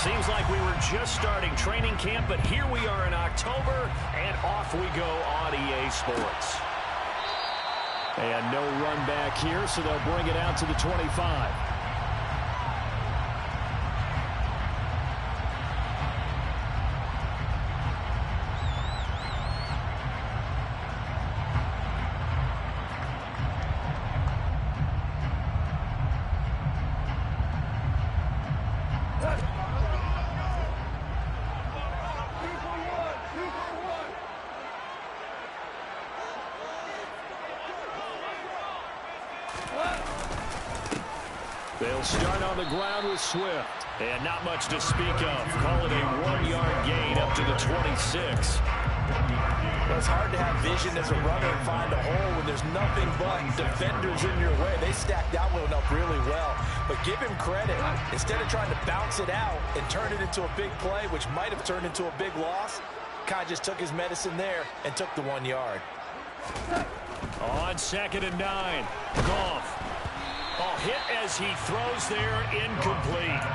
Seems like we were just starting training camp, but here we are in October, and off we go on EA Sports. And no run back here, so they'll bring it out to the 25. They'll start on the ground with Swift. And not much to speak of. Call it a 1-yard gain up to the 26. Well, it's hard to have vision as a runner and find a hole when there's nothing but defenders in your way. They stacked that one up really well. But give him credit. Instead of trying to bounce it out and turn it into a big play, which might have turned into a big loss, Kai just took his medicine there and took the 1 yard. On 2nd and 9. Goff. Oh, hit as he throws there, incomplete.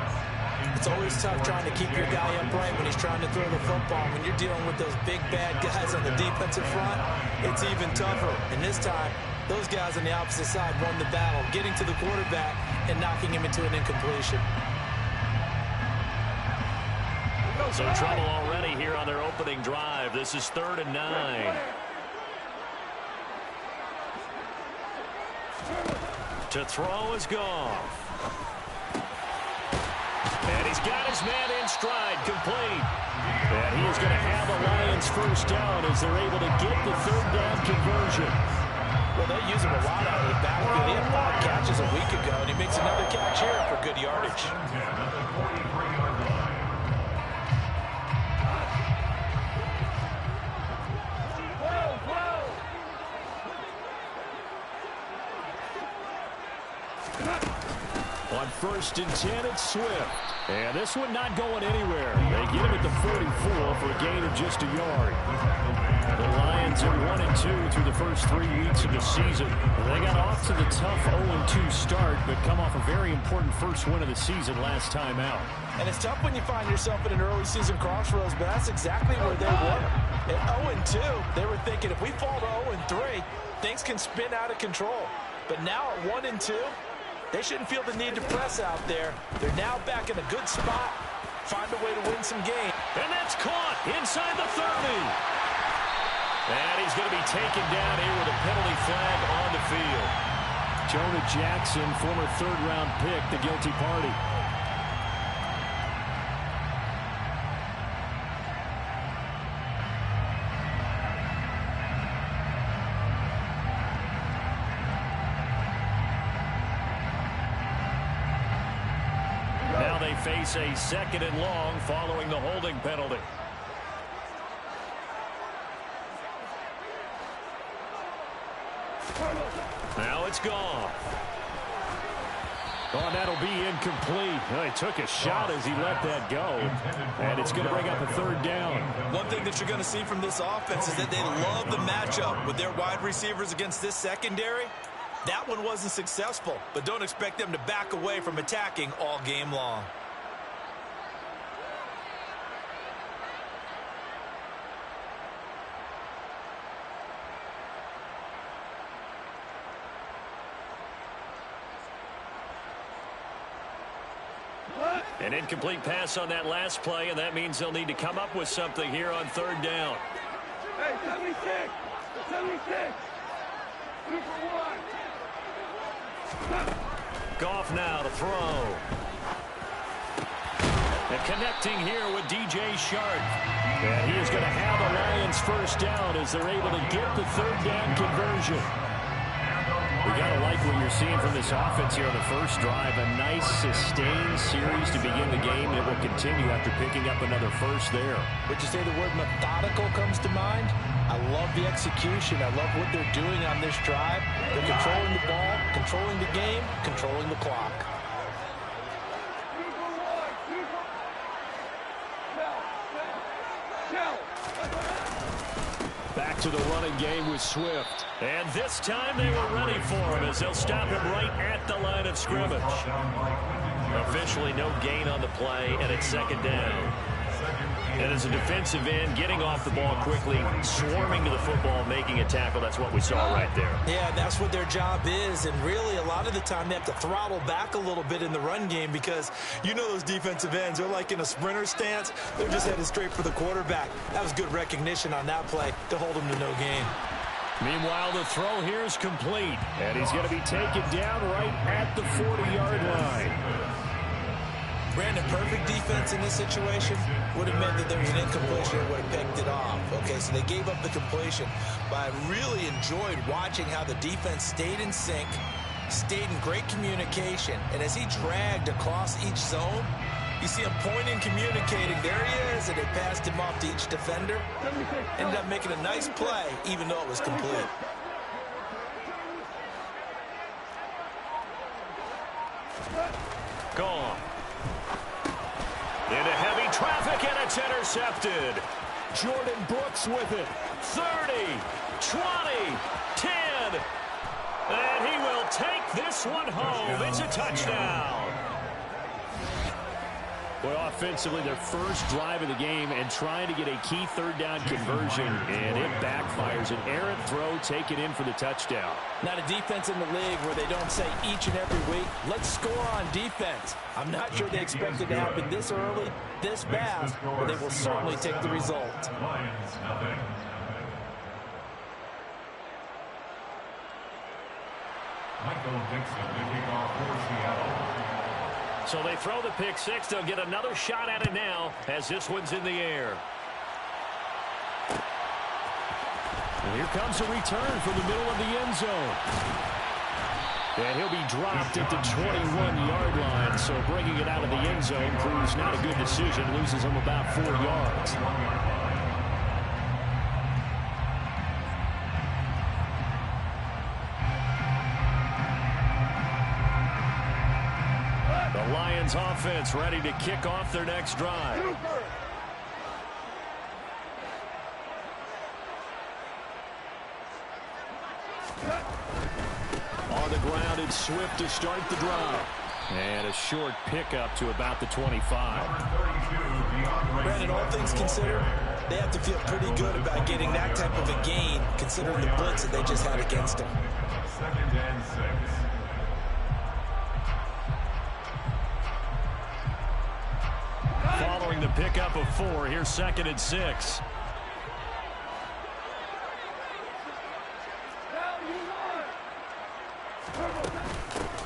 It's always tough trying to keep your guy upright when he's trying to throw the football. When you're dealing with those big, bad guys on the defensive front, it's even tougher. And this time, those guys on the opposite side won the battle, getting to the quarterback and knocking him into an incompletion. So trouble already here on their opening drive. This is 3rd and 9. To throw is Goff. And he's got his man in stride, complete. And he is going to have the Lions first down as they're able to get the 3rd down conversion. Well, they use him a lot out of the backfield. He had 5 catches a week ago, and he makes another catch here for good yardage. On 1st and 10, it's Swift. And this one not going anywhere. They get him at the 44 for a gain of just a yard. The Lions are 1-2 through the first 3 weeks of the season. They got off to the tough 0-2 start, but come off a very important first win of the season last time out. And it's tough when you find yourself at an early season crossroads, but that's exactly where they were. At 0-2, they were thinking if we fall to 0-3, things can spin out of control. But now at 1-2, they shouldn't feel the need to press out there. They're now back in a good spot. Find a way to win some games. And that's caught inside the 30. And he's going to be taken down here with a penalty flag on the field. Jonah Jackson, former 3rd-round pick, the guilty party. Now they face a 2nd and long following the holding penalty. Now it's gone. Oh, that'll be incomplete. Well, he took a shot as he let that go. And it's going to bring up a 3rd down. One thing that you're going to see from this offense is that they love the matchup with their wide receivers against this secondary. That one wasn't successful, but don't expect them to back away from attacking all game long. An incomplete pass on that last play, and that means they'll need to come up with something here on 3rd down. Hey, 76! 76! 2 for 1! Goff now to throw. And connecting here with DJ Shark. And he is going to have the Lions first down as they're able to get the 3rd down conversion. We got to like what you're seeing from this offense here on the first drive. A nice sustained series to begin the game that will continue after picking up another first there. Would you say the word methodical comes to mind? I love the execution. I love what they're doing on this drive. They're controlling the ball, controlling the game, controlling the clock. Back to the running game with Swift. And this time they were ready for him as they'll stop him right at the line of scrimmage. Officially no gain on the play, and it's second down. And as a defensive end, getting off the ball quickly, swarming to the football, making a tackle, that's what we saw right there. Yeah, that's what their job is, and really a lot of the time they have to throttle back a little bit in the run game because you know those defensive ends, they're like in a sprinter stance. They're just headed straight for the quarterback. That was good recognition on that play to hold them to no gain. Meanwhile, the throw here is complete, and he's going to be taken down right at the 40-yard line. Brandon, perfect defense in this situation would have meant that there was an incompletion and would have picked it off. Okay, so they gave up the completion, but I really enjoyed watching how the defense stayed in sync, stayed in great communication, and as he dragged across each zone, you see him pointing, communicating. There he is, and they passed him off to each defender. Ended up making a nice play, even though it was complete. Gone. Into heavy traffic, and it's intercepted. Jordan Brooks with it. 30, 20, 10. And he will take this one home. It's a touchdown. Well, offensively, their first drive of the game and trying to get a key third down conversion, and it backfires. An errant throw taken in for the touchdown. Not a defense in the league where they don't say each and every week, let's score on defense. I'm not sure they expect it to happen this early, this fast, but they will certainly take the result. Michael Dixon, the kickoff for Seattle. So they throw the pick six. They'll get another shot at it now as this one's in the air. And here comes a return from the middle of the end zone. And he'll be dropped at the 21-yard line. So bringing it out of the end zone proves not a good decision. Loses him about 4 yards. The Lions offense ready to kick off their next drive. On the ground, it's Swift to start the drive. And a short pickup to about the 25. Brandon, all things considered, they have to feel pretty good about getting that type of a gain, considering the blitz that they just had against them. 2nd and 6. Following the pickup of 4, here's 2nd and 6.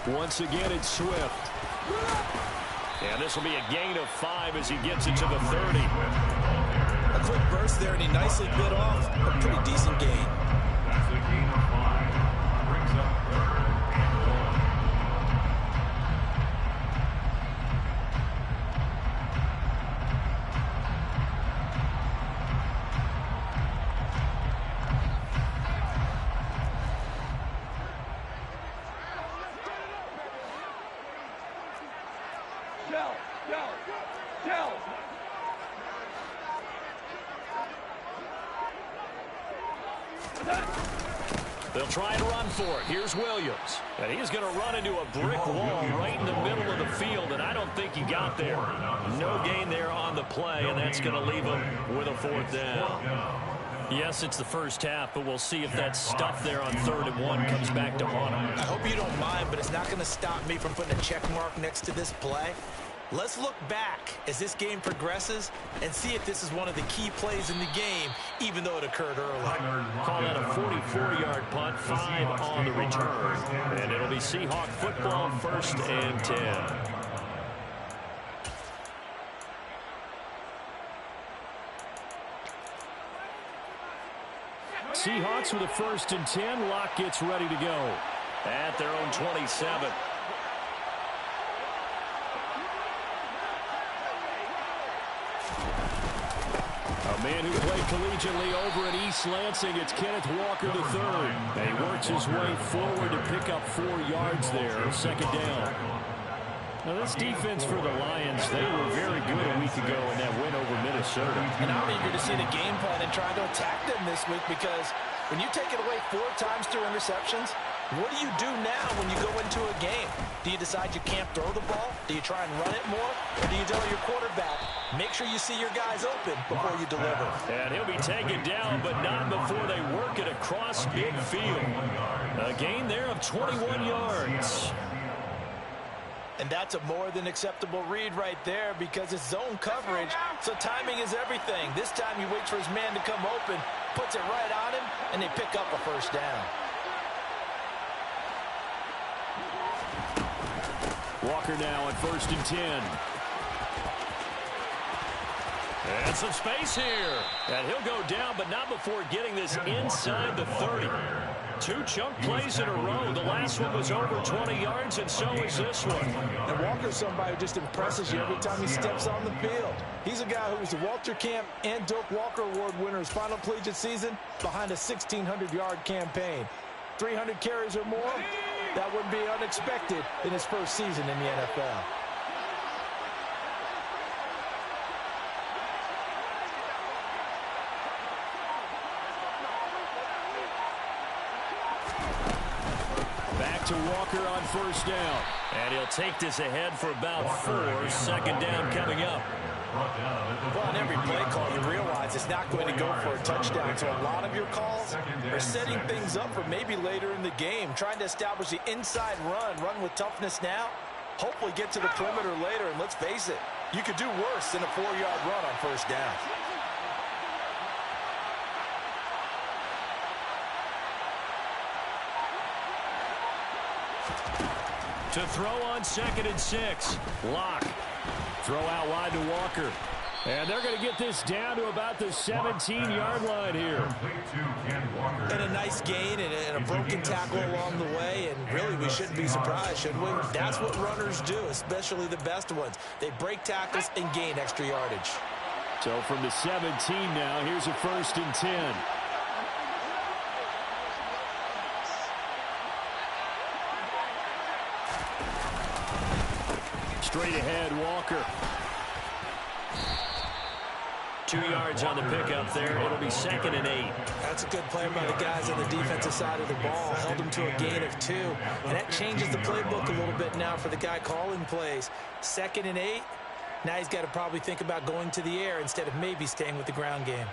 Once again, it's Swift. And this will be a gain of 5 as he gets it to the 30. A quick burst there, and he nicely bit off a pretty decent gain. That's a gain of 5. Brings up 3rd and 1. They'll try and run for it. Here's Williams. And he's going to run into a brick wall right in the middle of the field, and I don't think he got there. No gain there on the play, and that's going to leave him with a 4th down. Yes, it's the first half, but we'll see if that stuff there on 3rd and 1 comes back to haunt him. I hope you don't mind, but it's not going to stop me from putting a check mark next to this play. Let's look back as this game progresses and see if this is one of the key plays in the game, even though it occurred early. Call that a 44-yard punt, 5 on the return. And it'll be Seahawk football, 1st and 10. Seahawks with a 1st and 10. Locke gets ready to go. At their own 27. A man who played collegiately over at East Lansing, it's Kenneth Walker III. And he works his way forward to pick up 4 yards there, 2nd down. Now this defense for the Lions, they were very good a week ago in that win over Minnesota. And I'm eager to see the game plan and try to attack them this week because when you take it away 4 times through interceptions, What do you do now when you go into a game? Do you decide you can't throw the ball? Do you try and run it more? Or do you tell your quarterback, make sure you see your guys open before you deliver? And he'll be taken down, but not before they work it across midfield. A gain there of 21 yards. And that's a more than acceptable read right there because it's zone coverage, so timing is everything. This time he waits for his man to come open, puts it right on him, and they pick up a first down. Walker now at 1st and 10. And some space here. And he'll go down, but not before getting this inside the 30. 2 chunk plays in a row. The last one was over 20 yards, and so is this one. And Walker's somebody who just impresses you every time he steps on the field. He's a guy who was the Walter Camp and Doak Walker Award winner his final collegiate season behind a 1,600-yard campaign. 300 carries or more? That wouldn't be unexpected in his first season in the NFL. Back to Walker on 1st down. And he'll take this ahead for about 4. 2nd down coming up. Well, on every play call, you realize it's not going to go for a touchdown. So a lot of your calls are setting things up for maybe later in the game, trying to establish the inside run with toughness now, hopefully get to the perimeter later. And let's face it, you could do worse than a 4-yard run on 1st down. To throw on 2nd and 6. Lock. Throw out wide to Walker. And they're going to get this down to about the 17-yard line here. And a nice gain and a broken tackle along the way. And really, we shouldn't be surprised, should we? That's what runners do, especially the best ones. They break tackles and gain extra yardage. So from the 17 now, here's a 1st and 10. Straight ahead, Walker. 2 yards on the pickup there. It'll be 2nd and 8. That's a good play by the guys on the defensive side of the ball. Held them to a gain of 2. And that changes the playbook a little bit now for the guy calling plays. 2nd and 8. Now he's got to probably think about going to the air instead of maybe staying with the ground game.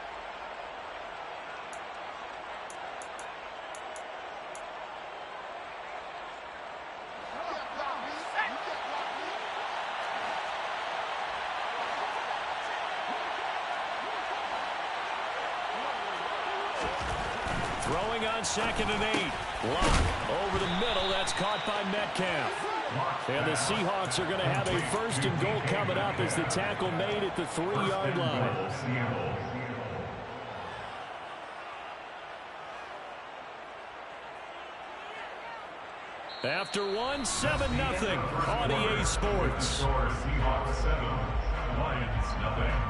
Throwing on 2nd and 8. Lock over the middle. That's caught by Metcalf. And the Seahawks are going to have a 1st and goal coming up as the tackle made at the 3-yard line. After 1, 7-0 on EA Sports. Seahawks 7, Lions nothing.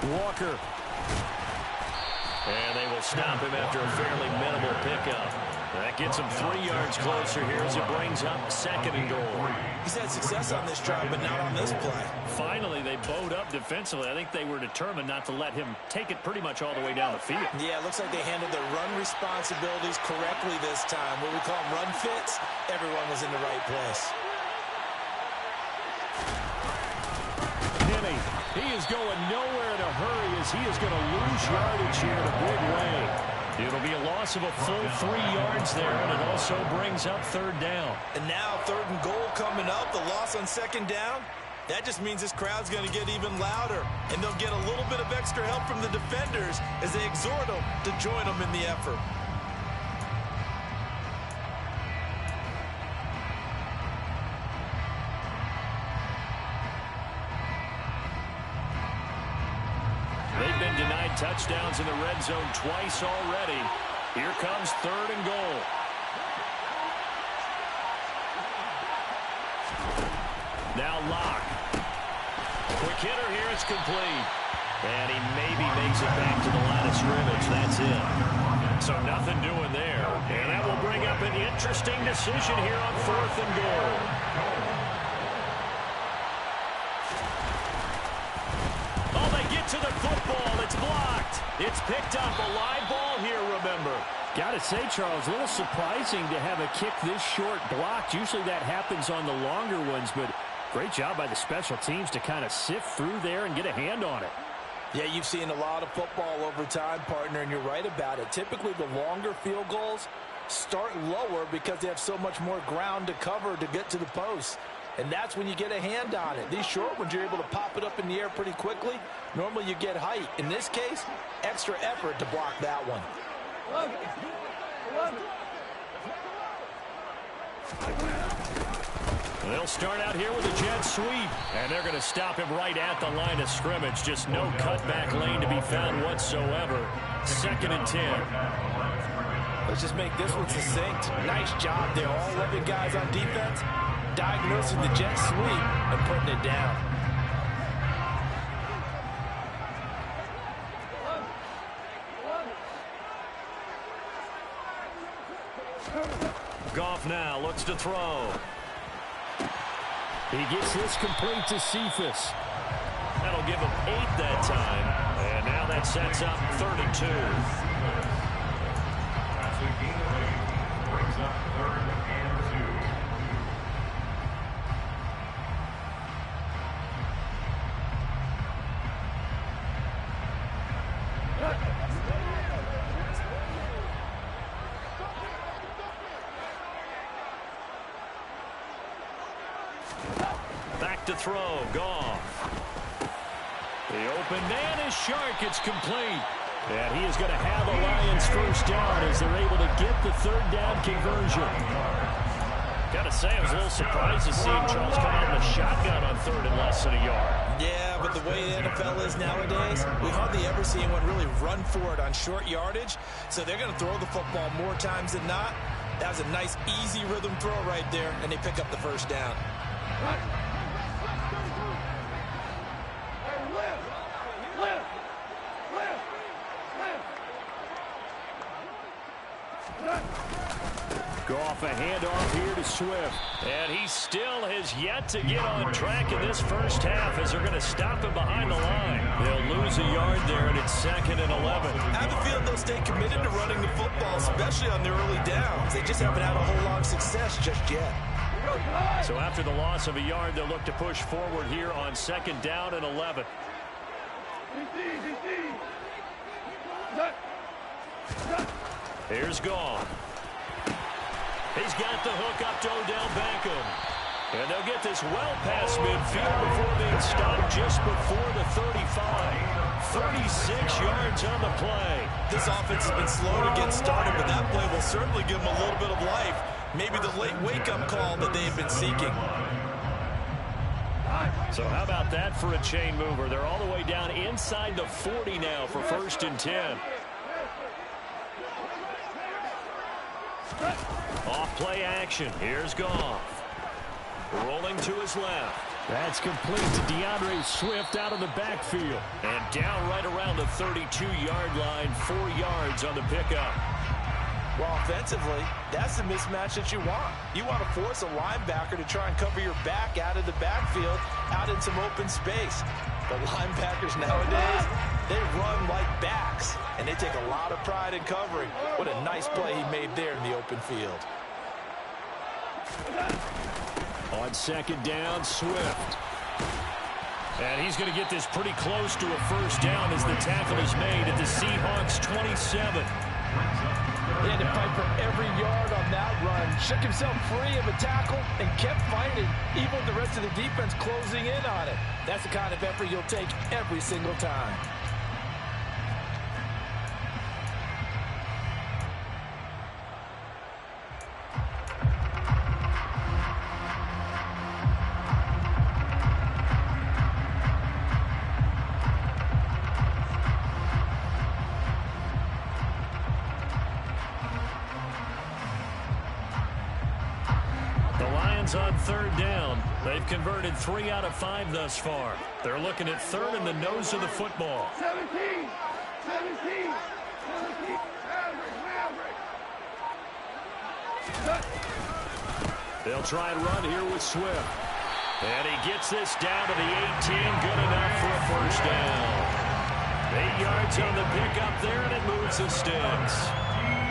Walker. And they will stop him after a fairly minimal pickup. That gets him 3 yards closer here as it brings up 2nd and goal. He's had success on this drive, but not on this play. Finally, they bowed up defensively. I think they were determined not to let him take it pretty much all the way down the field. Yeah, it looks like they handled their run responsibilities correctly this time. What we call them run fits, everyone was in the right place. He is going nowhere in a hurry as he is going to lose yardage here in a big way. It'll be a loss of a full 3 yards there, and it also brings up 3rd down. And now 3rd and goal coming up, the loss on 2nd down. That just means this crowd's going to get even louder, and they'll get a little bit of extra help from the defenders as they exhort them to join them in the effort. They touchdowns in the red zone twice already. Here comes 3rd and goal. Now Locke. Quick hitter here. It's complete. And he maybe makes it back to the line of scrimmage. That's it. So nothing doing there. And that will bring up an interesting decision here on 4th and goal. Oh, they get to the football. It's blocked. It's picked up. A live ball here, remember. Got to say, Charles, a little surprising to have a kick this short blocked. Usually that happens on the longer ones, but great job by the special teams to kind of sift through there and get a hand on it. Yeah, you've seen a lot of football over time, partner, and you're right about it. Typically, the longer field goals start lower because they have so much more ground to cover to get to the post. And that's when you get a hand on it. These short ones, you're able to pop it up in the air pretty quickly. Normally, you get height. In this case, extra effort to block that one. They'll start out here with a jet sweep, and they're going to stop him right at the line of scrimmage. Just no cutback lane to be found whatsoever. 2nd and 10. Let's just make this one succinct. Nice job there. All 11 guys on defense diagnosing the jet sweep and putting it down. Goff now looks to throw. He gets this complete to Cephas. That'll give him 8 that time. And now that sets up 3rd and 2. That's a gain of 8. Brings up 3rd and 2. Back to throw. Goff. The open man is Shark. It's complete. And he is going to have the Lions first down as they're able to get the 3rd down conversion. Got to say, I was a little surprised to see Charles come out in a shotgun on 3rd and less than a yard. Yeah, but the way the NFL is nowadays, we hardly ever see anyone really run for it on short yardage. So they're going to throw the football more times than not. That was a nice, easy rhythm throw right there, and they pick up the first down. Goff a handoff here to Swift. And he still has yet to get on track in this first half as they're going to stop him behind the line. They'll lose a yard there, and it's 2nd and 11. I have a feeling they'll stay committed to running the football, especially on their early downs. They just haven't had a whole lot of success just yet. So after the loss of a yard, they'll look to push forward here on 2nd down and 11. Here's Goff. He's got the hook up to Odell Beckham. And they'll get this well past midfield before being stopped just before the 35. 36 yards on the play. This offense has been slow to get started, but that play will certainly give them a little bit of life. Maybe the late wake-up call that they've been seeking. So how about that for a chain mover? They're all the way down inside the 40 now for 1st and 10. Off play action. Here's Goff. Rolling to his left. That's complete to DeAndre Swift out of the backfield. And down right around the 32-yard line. 4 yards on the pickup. Well, offensively, that's the mismatch that you want. You want to force a linebacker to try and cover your back out of the backfield, out in some open space. The linebackers nowadays, they run like backs, and they take a lot of pride in covering. What a nice play he made there in the open field. On 2nd down, Swift. And he's going to get this pretty close to a first down as the tackle is made at the Seahawks 27. He had to fight for every yard on that run. Shook himself free of a tackle and kept fighting, even with the rest of the defense closing in on it. That's the kind of effort you'll take every single time. Lions on third down. They've converted 3 out of 5 thus far. They're looking at third in the nose of the football. 17. They'll try and run here with Swift. And he gets this down to the 18. Good enough for a first down. 8 yards on the pickup there, and it moves the sticks.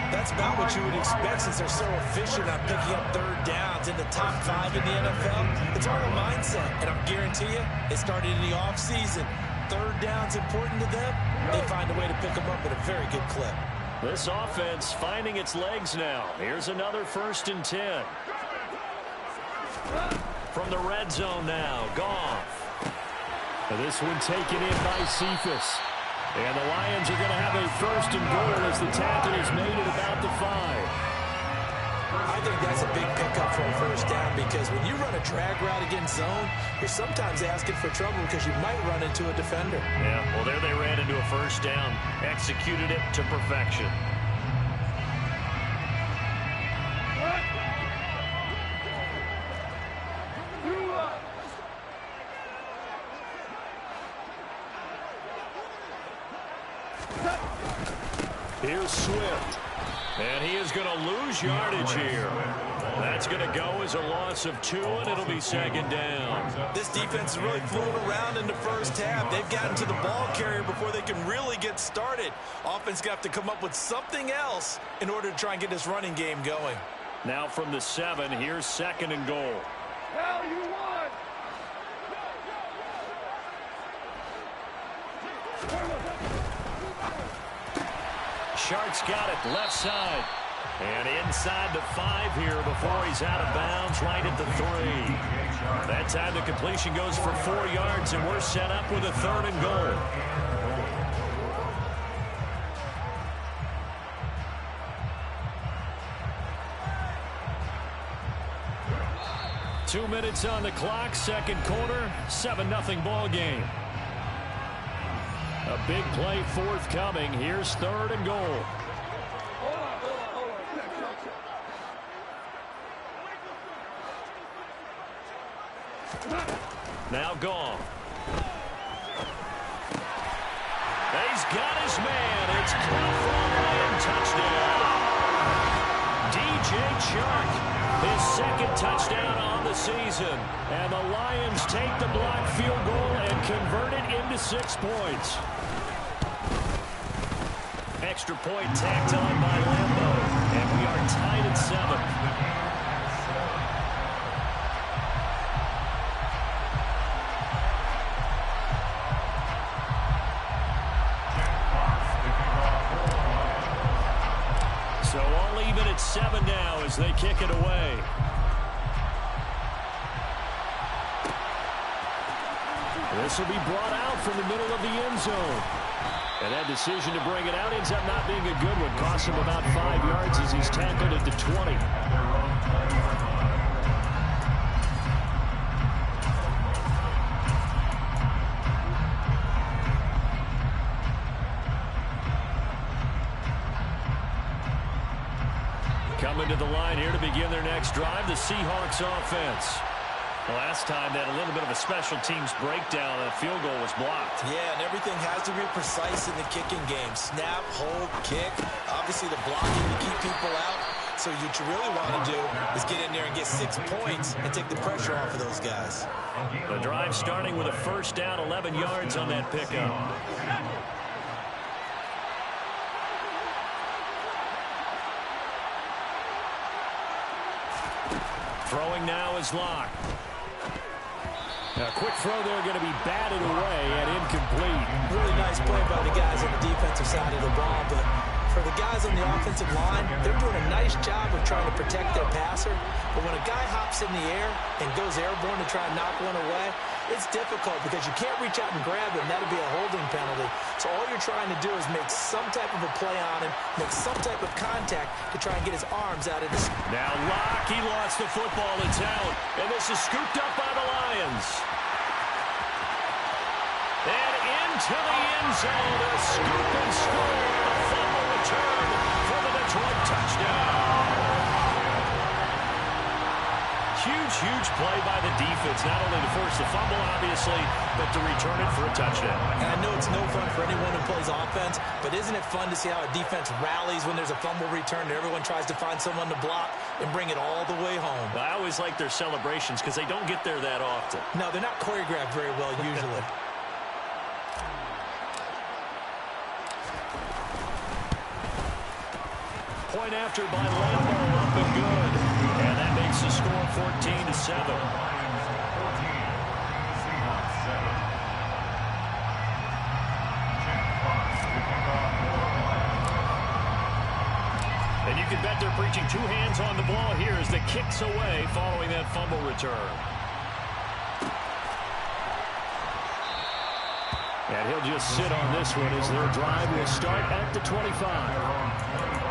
That's about what you would expect since they're so efficient on picking up third downs in the top 5 in the NFL. It's all a mindset, and I guarantee you, it started in the offseason. Third down's important to them. They find a way to pick them up at a very good clip. This offense finding its legs now. Here's another 1st and 10. From the red zone now, Goff. And this one taken in by Cephas. And the Lions are going to have a 1st and goal as the tackle is made at about the 5. I think that's a big pickup for a first down because when you run a drag route against zone, you're sometimes asking for trouble because you might run into a defender. Yeah, well, there they ran into a first down. Executed it to perfection. Here's Swift. And he is going to lose yardage here. That's going to go as a loss of 2, and it'll be 2nd down. This defense is really fooling around in the first half. They've gotten to the ball carrier before they can really get started. Offense got to come up with something else in order to try and get this running game going. Now from the 7, here's 2nd and goal. Hell, you won. Shark's got it left side. And inside the 5 here before he's out of bounds right at the 3. That time the completion goes for 4 yards, and we're set up with a 3rd and goal. Two minutes on the clock, 2nd quarter, 7-0 ball game. A big play forthcoming. Here's 3rd and goal. Now Goff. He's got his man. It's caught for a Lion touchdown. DJ Chark, his 2nd touchdown on the season. And the Lions take the blocked field goal and convert it into 6 points. Extra point tacked on by Lambo. And we are tied at 7. So all even at 7 now as they kick it away. This will be brought out from the middle of the end zone. And that decision to bring it out ends up not being a good one. Costs him about 5 yards as he's tackled at the 20. Coming to the line here to begin their next drive, the Seahawks offense. Last time they had a little bit of a special teams breakdown. That field goal was blocked. Yeah, and everything has to be precise in the kicking game. Snap, hold, kick. Obviously the blocking to keep people out. So what you really want to do is get in there and get 6 points and take the pressure off of those guys. The drive starting with a 1st down, 11 yards on that pickup. Throwing now is Locke. A quick throw there going to be batted away and incomplete. Really nice play by the guys on the defensive side of the ball, but for the guys on the offensive line, they're doing a nice job of trying to protect their passer. But when a guy hops in the air and goes airborne to try and knock one away, it's difficult because you can't reach out and grab him. That'll be a holding penalty. So all you're trying to do is make some type of a play on him, make some type of contact to try and get his arms out of the... Now Locke, he lost the football. It's out. And this is scooped up by the Lions. And into the end zone, a scoop and score. A fumble return for the Detroit touchdown. huge play by the defense, not only to force the fumble, obviously, but to return it for a touchdown. And I know it's no fun for anyone who plays offense, but isn't it fun to see how a defense rallies when there's a fumble return and everyone tries to find someone to block and bring it all the way home? I always like their celebrations because they don't get there that often. No, they're not choreographed very well usually. Point after by Lambo, up and good. And that makes the score 14-7. And you can bet they're preaching two hands on the ball here as the kick's away following that fumble return. And he'll just sit on this one as their drive will start at the 25.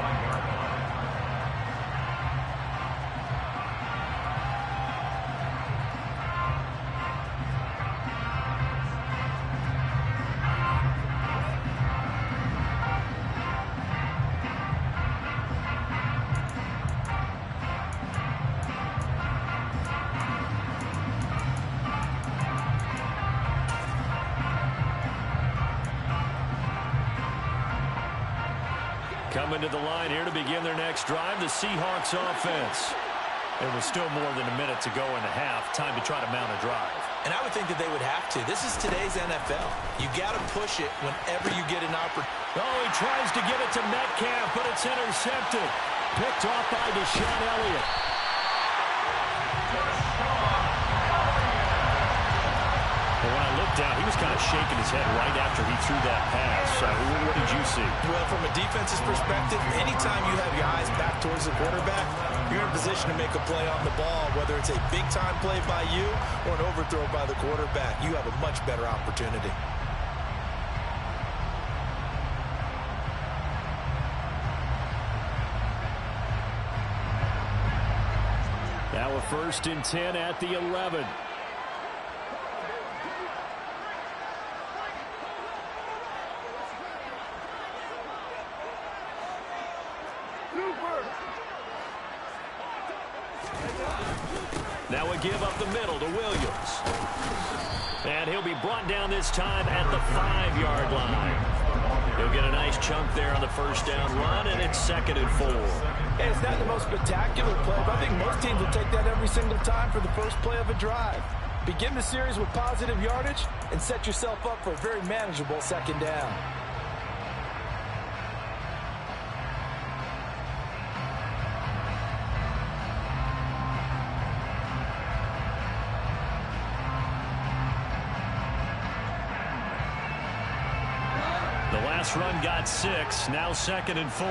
Coming to the line here to begin their next drive, the Seahawks offense. It was still more than a minute to go in the half. Time to try to mount a drive. And I would think that they would have to. This is today's NFL. You got to push it whenever you get an opportunity. Oh, he tries to get it to Metcalf, but it's intercepted. Picked off by Deshaun Elliott. But when I looked down, he was kind of shaking his head right after he threw that pass. What did you see? Well, from a defense's perspective, anytime you have your eyes back towards the quarterback, you're in position to make a play on the ball, whether it's a big-time play by you or an overthrow by the quarterback. You have a much better opportunity. Now a 1st and 10 at the 11. Now a give up the middle to Williams. And he'll be brought down this time at the 5-yard line. He'll get a nice chunk there on the first down run, and it's 2nd and 4. Hey, it's not the most spectacular play, but I think most teams will take that every single time for the first play of a drive. Begin the series with positive yardage and set yourself up for a very manageable 2nd down. The last run got 6, now 2nd and 4.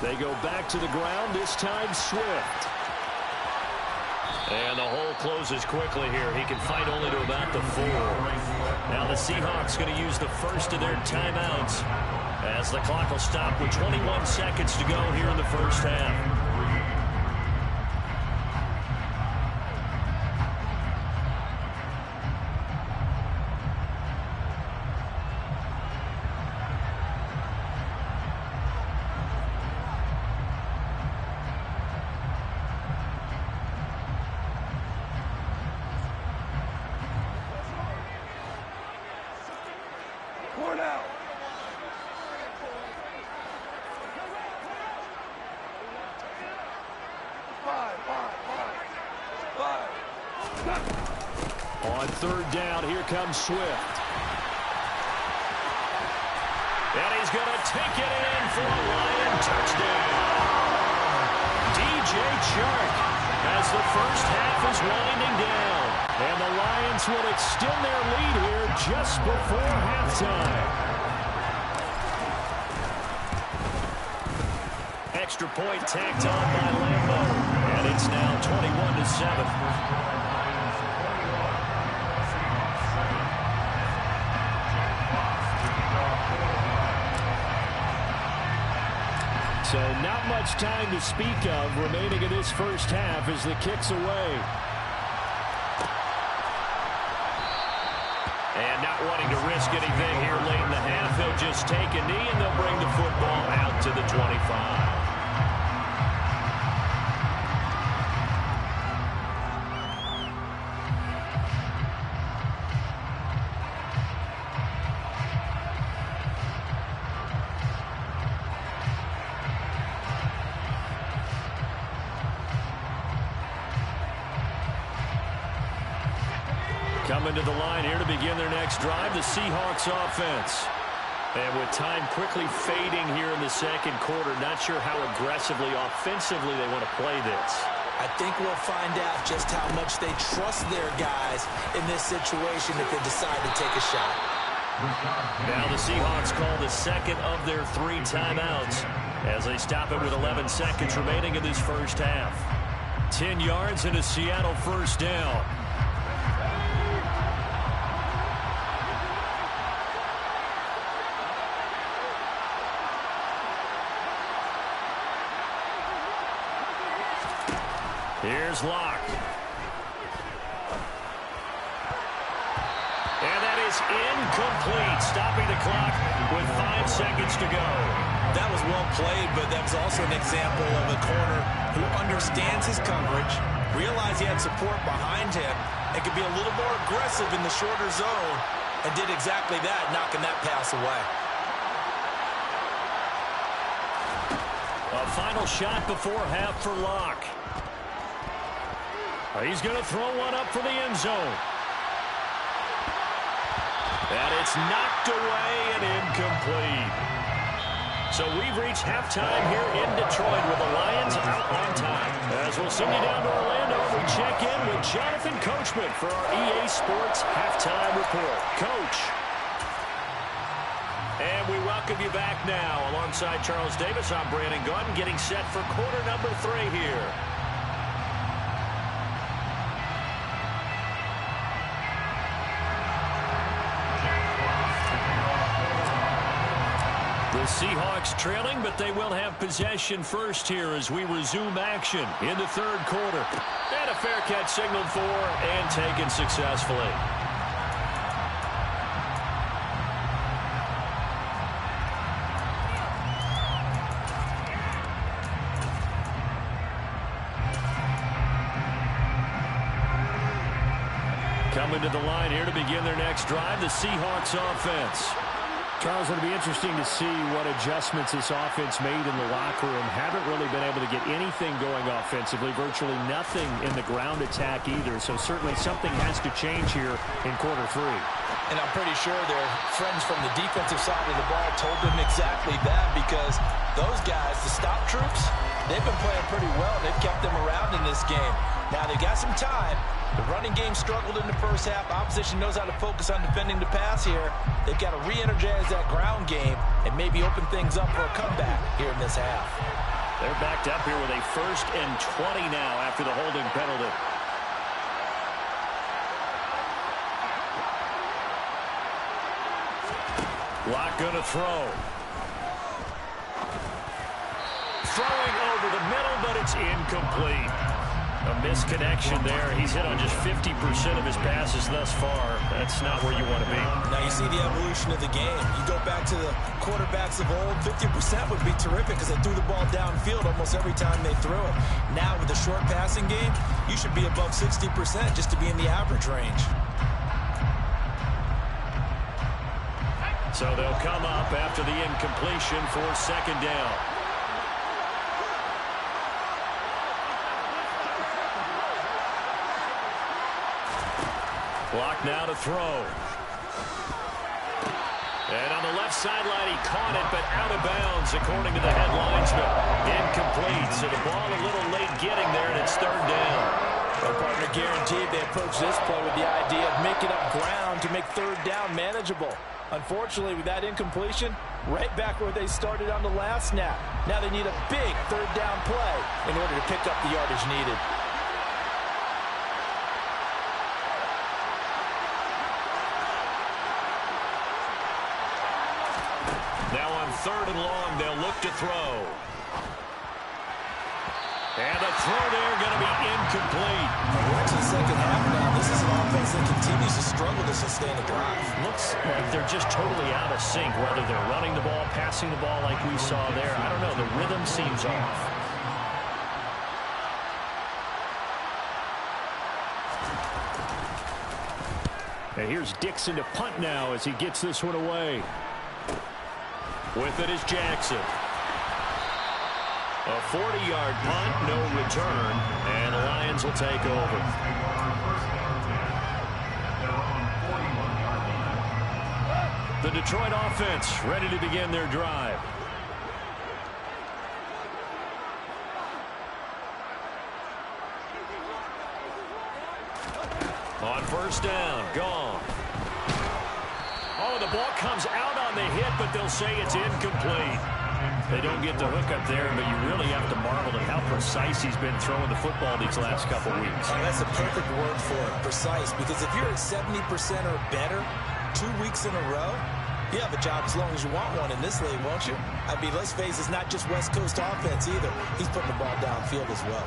They go back to the ground, this time Swift. And the hole closes quickly here. He can fight only to about the 4. Now the Seahawks going to use the first of their timeouts as the clock will stop with 21 seconds to go here in the first half. On 3rd down, here comes Swift. And he's going to take it in for a Lion touchdown. DJ Chark as the first half is winding down. And the Lions will extend their lead here just before halftime. Extra point tacked on by Lambo. And it's now 21-7. So not much time to speak of remaining in this first half as the kick's away. And not wanting to risk anything here late in the half, he'll just take a knee, and they'll bring the football out to the 25. Coming to the line here to begin their next drive, the Seahawks offense. And with time quickly fading here in the second quarter, not sure how aggressively, offensively they want to play this. I think we'll find out just how much they trust their guys in this situation if they decide to take a shot. Now the Seahawks call the second of their 3 timeouts as they stop it with 11 seconds remaining in this first half. 10 yards and a Seattle first down. Here's Locke. And that is incomplete, stopping the clock with 5 seconds to go. That was well played, but that was also an example of a corner who understands his coverage, realized he had support behind him, and could be a little more aggressive in the shorter zone, and did exactly that, knocking that pass away. A final shot before half for Locke. He's going to throw one up for the end zone. And it's knocked away and incomplete. So we've reached halftime here in Detroit with the Lions out on time. As we'll send you down to Orlando, we check in with Jonathan Coachman for our EA Sports Halftime Report. Coach. And we welcome you back now. Alongside Charles Davis, I'm Brandon Gordon, getting set for quarter number 3 here. The Seahawks trailing, but they will have possession first here as we resume action in the third quarter. And a fair catch signaled for and taken successfully. Coming to the line here to begin their next drive, the Seahawks offense. Charles, it'll be interesting to see what adjustments this offense made in the locker room. Haven't really been able to get anything going offensively, virtually nothing in the ground attack either. So certainly something has to change here in quarter 3. And I'm pretty sure their friends from the defensive side of the ball told them exactly that, because those guys, the stop troops, they've been playing pretty well. They've kept them around in this game. Now they got some time. The running game struggled in the first half. Opposition knows how to focus on defending the pass here. They've got to re-energize that ground game and maybe open things up for a comeback here in this half. They're backed up here with a 1st and 20 now after the holding penalty. Locke gonna throw. Throwing over the middle, but it's incomplete. A misconnection there. He's hit on just 50% of his passes thus far. That's not where you want to be. Now you see the evolution of the game. You go back to the quarterbacks of old, 50% would be terrific because they threw the ball downfield almost every time they threw it. Now with the short passing game, you should be above 60% just to be in the average range. So they'll come up after the incompletion for 2nd down. Block now to throw. And on the left sideline, he caught it, but out of bounds, according to the head linesman. Incomplete, so the ball a little late getting there, and it's 3rd down. Our partner guaranteed they approach this play with the idea of making up ground to make 3rd down manageable. Unfortunately, with that incompletion, right back where they started on the last snap. Now they need a big 3rd down play in order to pick up the yardage needed. Now on 3rd and long, they'll look to throw. And the throw there going to be incomplete. Watch the second half now. This is an offense that continues to struggle to sustain a drive. Looks like they're just totally out of sync, whether they're running the ball, passing the ball like we saw there. I don't know. The rhythm seems off. And here's Dixon to punt now as he gets this one away. With it is Jackson. A 40-yard punt, no return, and the Lions will take over. The Detroit offense ready to begin their drive. On first down, gone. Oh, the ball comes out on the hit, but they'll say it's incomplete. They don't get the hook up there, but you really have to marvel at how precise he's been throwing the football these last couple weeks. And that's a perfect word for it, precise, because if you're at 70% or better 2 weeks in a row, you have a job as long as you want one in this league, won't you? I mean, let's face it, it's not just West Coast offense either. He's putting the ball downfield as well.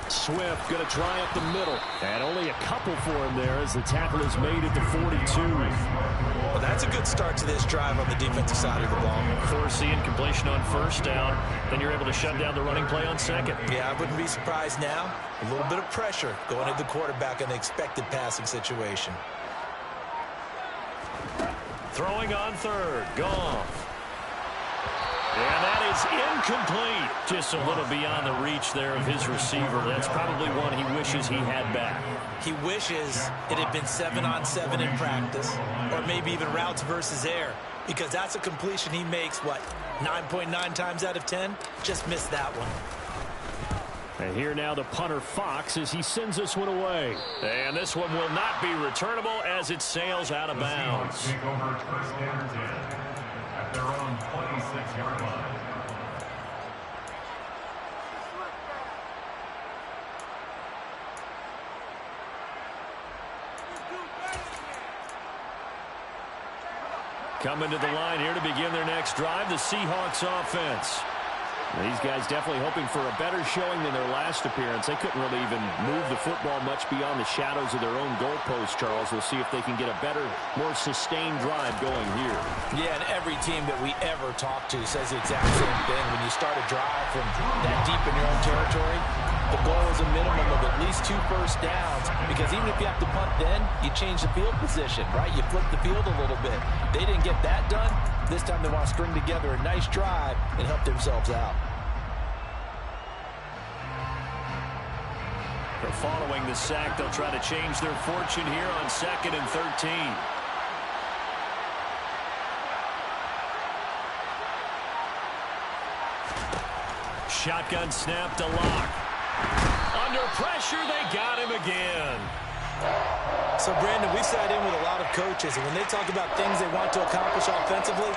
Swift going to try up the middle. And only a couple for him there as the tackle is made at the 42. Well, that's a good start to this drive on the defensive side of the ball. Force the incompletion on first down. Then you're able to shut down the running play on second. Yeah, I wouldn't be surprised now. A little bit of pressure going at the quarterback in the expected passing situation. Throwing on third. Goff. And that is incomplete. Just a little beyond the reach there of his receiver. That's probably one he wishes he had back. He wishes it had been 7-on-7 in practice, or maybe even routes versus air, because that's a completion he makes, what, 9.9 times out of 10? Just missed that one. And here now the punter Fox as he sends this one away. And this one will not be returnable as it sails out of bounds. Take over first and 10 at their own 26-yard line. Coming to the line here to begin their next drive, the Seahawks offense. These guys definitely hoping for a better showing than their last appearance. They couldn't really even move the football much beyond the shadows of their own goalpost, Charles. We'll see if they can get a better, more sustained drive going here. Yeah, and every team that we ever talk to says the exact same thing. When you start a drive from that deep in your own territory, the goal is a minimum of at least 2 first downs, because even if you have to punt then, you change the field position, right? You flip the field a little bit. They didn't get that done. This time they want to string together a nice drive and help themselves out. But following the sack, they'll try to change their fortune here on 2nd and 13. Shotgun snap to Locke. Under pressure, they got him again. So, Brandon, we've sat in with a lot of coaches, and when they talk about things they want to accomplish offensively,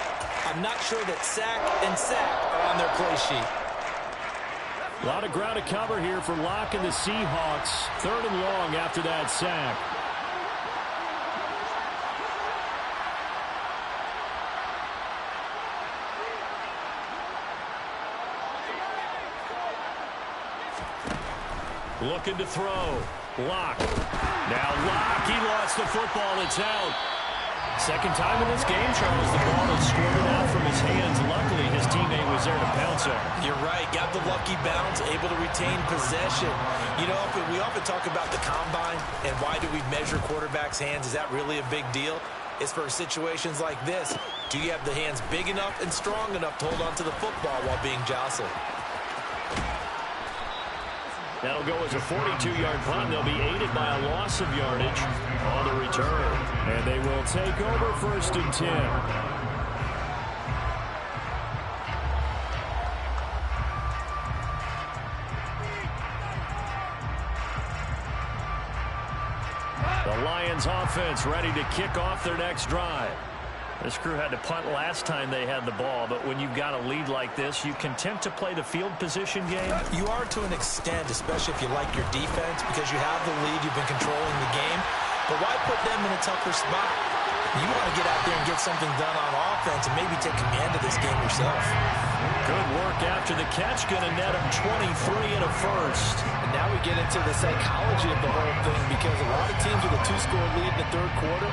I'm not sure that sack and sack are on their play sheet. A lot of ground to cover here for Locke and the Seahawks. 3rd and long after that sack. Looking to throw. Locke. Now Locke, he lost the football. It's out. Second time in this game, Charles, the ball has squirted out from his hands. Luckily, his teammate was there to pounce on it. You're right. Got the lucky bounce, able to retain possession. You know, we often talk about the combine and why do we measure quarterbacks' hands. Is that really a big deal? It's for situations like this. Do you have the hands big enough and strong enough to hold on to the football while being jostled? That'll go as a 42-yard punt. They'll be aided by a loss of yardage on the return. And they will take over 1st and 10. The Lions offense ready to kick off their next drive. This crew had to punt last time they had the ball, but when you've got a lead like this, you can tempt to play the field position game. You are to an extent, especially if you like your defense, because you have the lead, you've been controlling the game. But why put them in a tougher spot? You want to get out there and get something done on offense and maybe take command of this game yourself. Good work after the catch. Going to net him 23 and a first. And now we get into the psychology of the whole thing, because a lot of teams with a 2-score lead in the third quarter,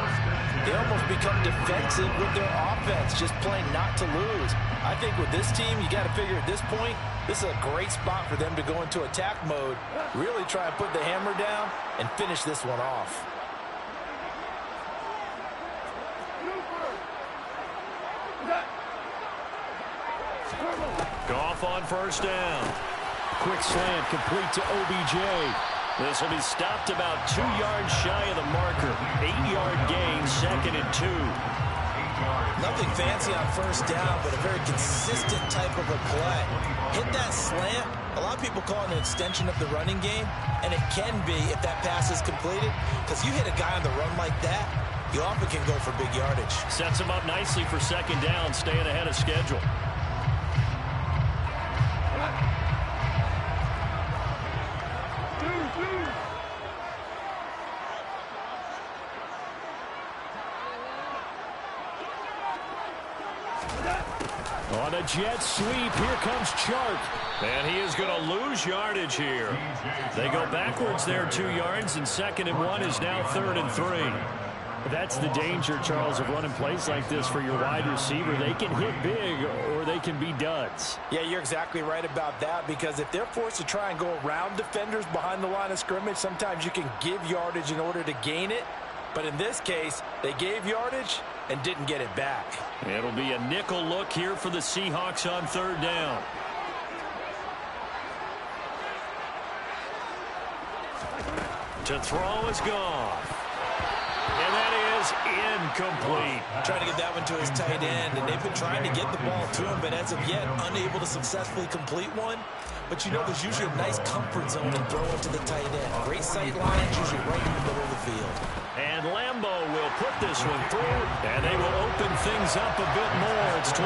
they almost become defensive with their offense, just playing not to lose. I think with this team, you got to figure at this point, this is a great spot for them to go into attack mode, really try and put the hammer down and finish this one off. Goff on first down. Quick slant complete to OBJ. This will be stopped about 2 yards shy of the marker. 8-yard gain, 2nd and 2. Nothing fancy on first down, but a very consistent type of a play. Hit that slant. A lot of people call it an extension of the running game, and it can be if that pass is completed, because you hit a guy on the run like that, you often can go for big yardage. Sets him up nicely for 2nd down, staying ahead of schedule. On a jet sweep, here comes Chark. And he is going to lose yardage here. They go backwards there 2 yards, and 2nd and 1 is now 3rd and 3. That's the danger, Charles, of running plays like this for your wide receiver. They can hit big or they can be duds. Yeah, you're exactly right about that, because if they're forced to try and go around defenders behind the line of scrimmage, sometimes you can give yardage in order to gain it. But in this case, they gave yardage and didn't get it back. It'll be a nickel look here for the Seahawks on 3rd down. To throw is gone. And that is incomplete. Trying to get that one to his tight end, and they've been trying to get the ball to him, but as of yet, unable to successfully complete one. But you know, there's usually a nice comfort zone in throwing to the tight end. Great sight lines, usually right in the middle of the field. And Lambo will put this one through, and they will open things up a bit more. It's 24-7.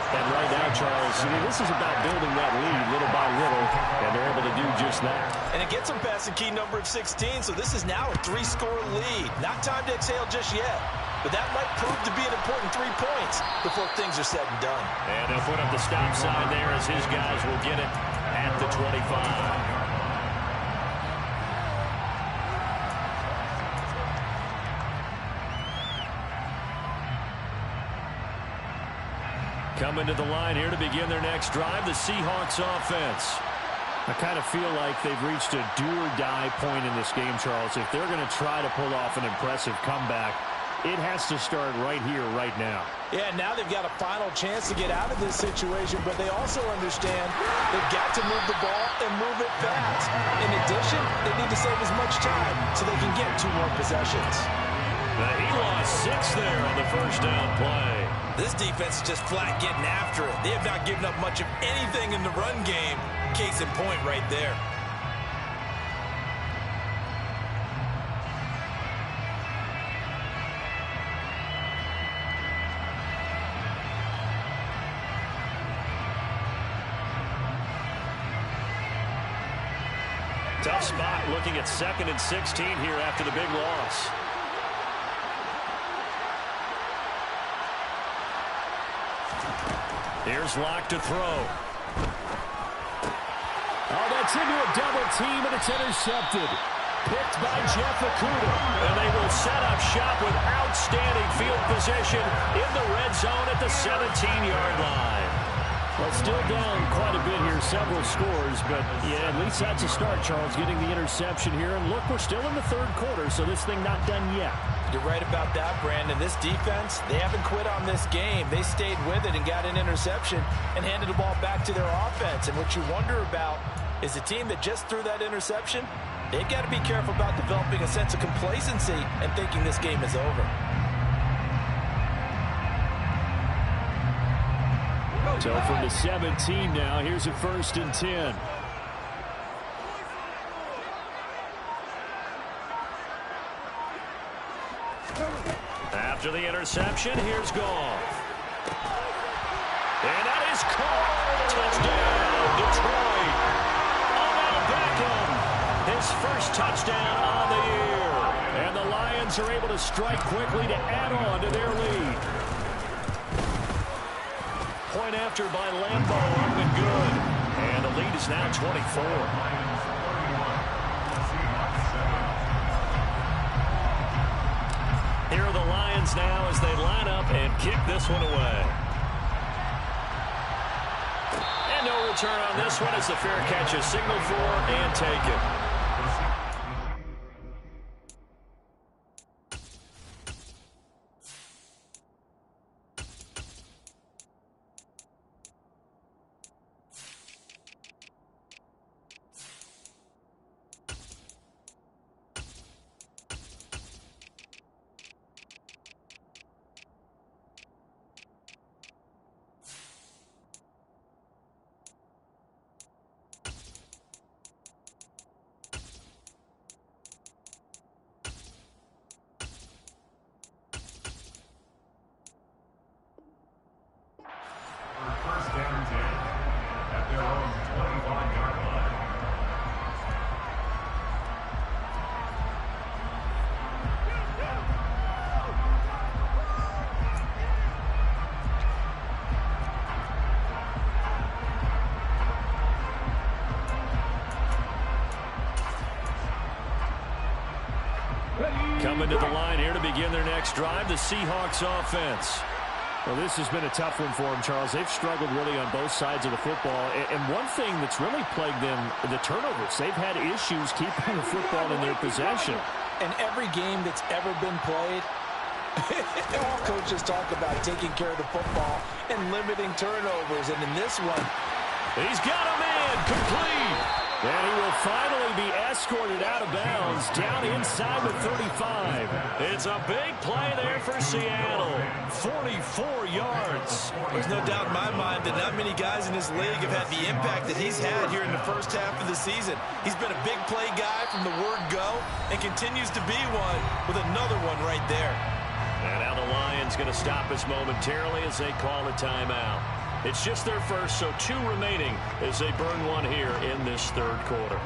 And right now, Charles, this is about building that lead little by little, and they're able to do just that. And it gets them past the key number of 16, so this is now a 3-score lead. Not time to exhale just yet, but that might prove to be an important 3 points before things are said and done. And they'll put up the stop sign there as his guys will get it at the 25. Coming to the line here to begin their next drive, the Seahawks offense. I kind of feel like they've reached a do-or-die point in this game, Charles. If they're going to try to pull off an impressive comeback, it has to start right here, right now. Yeah, now they've got a final chance to get out of this situation, but they also understand they've got to move the ball and move it fast. In addition, they need to save as much time so they can get 2 more possessions. He lost 6 there on the first down play. This defense is just flat getting after it. They have not given up much of anything in the run game. Case in point right there. Tough spot looking at 2nd and 16 here after the big loss. Here's Locke to throw. Oh, that's into a double team, and it's intercepted. Picked by Wk4. And they will set up shop with outstanding field position in the red zone at the 17-yard line. Well, still down quite a bit here, several scores, but yeah, at least that's a start, Charles, getting the interception here. And look, we're still in the 3rd quarter, so this thing not done yet. You're right about that, Brandon. This defense, they haven't quit on this game. They stayed with it and got an interception and handed the ball back to their offense. And what you wonder about is a team that just threw that interception, they've got to be careful about developing a sense of complacency and thinking this game is over. So from the 17 now, here's a 1st and 10. After the interception, here's Goff. And that is caught. Touchdown, Detroit. Odell Beckham, his first touchdown on the year. And the Lions Lions are able to strike quickly to add on to their lead. Point after by Lambeau, up and good. And the lead is now 24. Here are the Lions now as they line up and kick this one away. And no return on this one as the fair catch is signaled for and taken. First down 10 at their own 25-yard line. Coming to the line here to begin their next drive, the Seahawks offense. Well, this has been a tough one for them, Charles. They've struggled really on both sides of the football. And one thing that's really plagued them, the turnovers. They've had issues keeping the football in their possession. And every game that's ever been played, all coaches talk about taking care of the football and limiting turnovers. And in this one, he's got a man complete. And he will finally be escorted out of bounds down inside the 35. It's a big play there for Seattle. 44 yards. There's no doubt in my mind that not many guys in this league have had the impact that he's had here in the first half of the season. He's been a big play guy from the word go and continues to be one with another one right there. And now the Lions going to stop us momentarily as they call a timeout. It's just their first, so 2 remaining as they burn one here in this third quarter.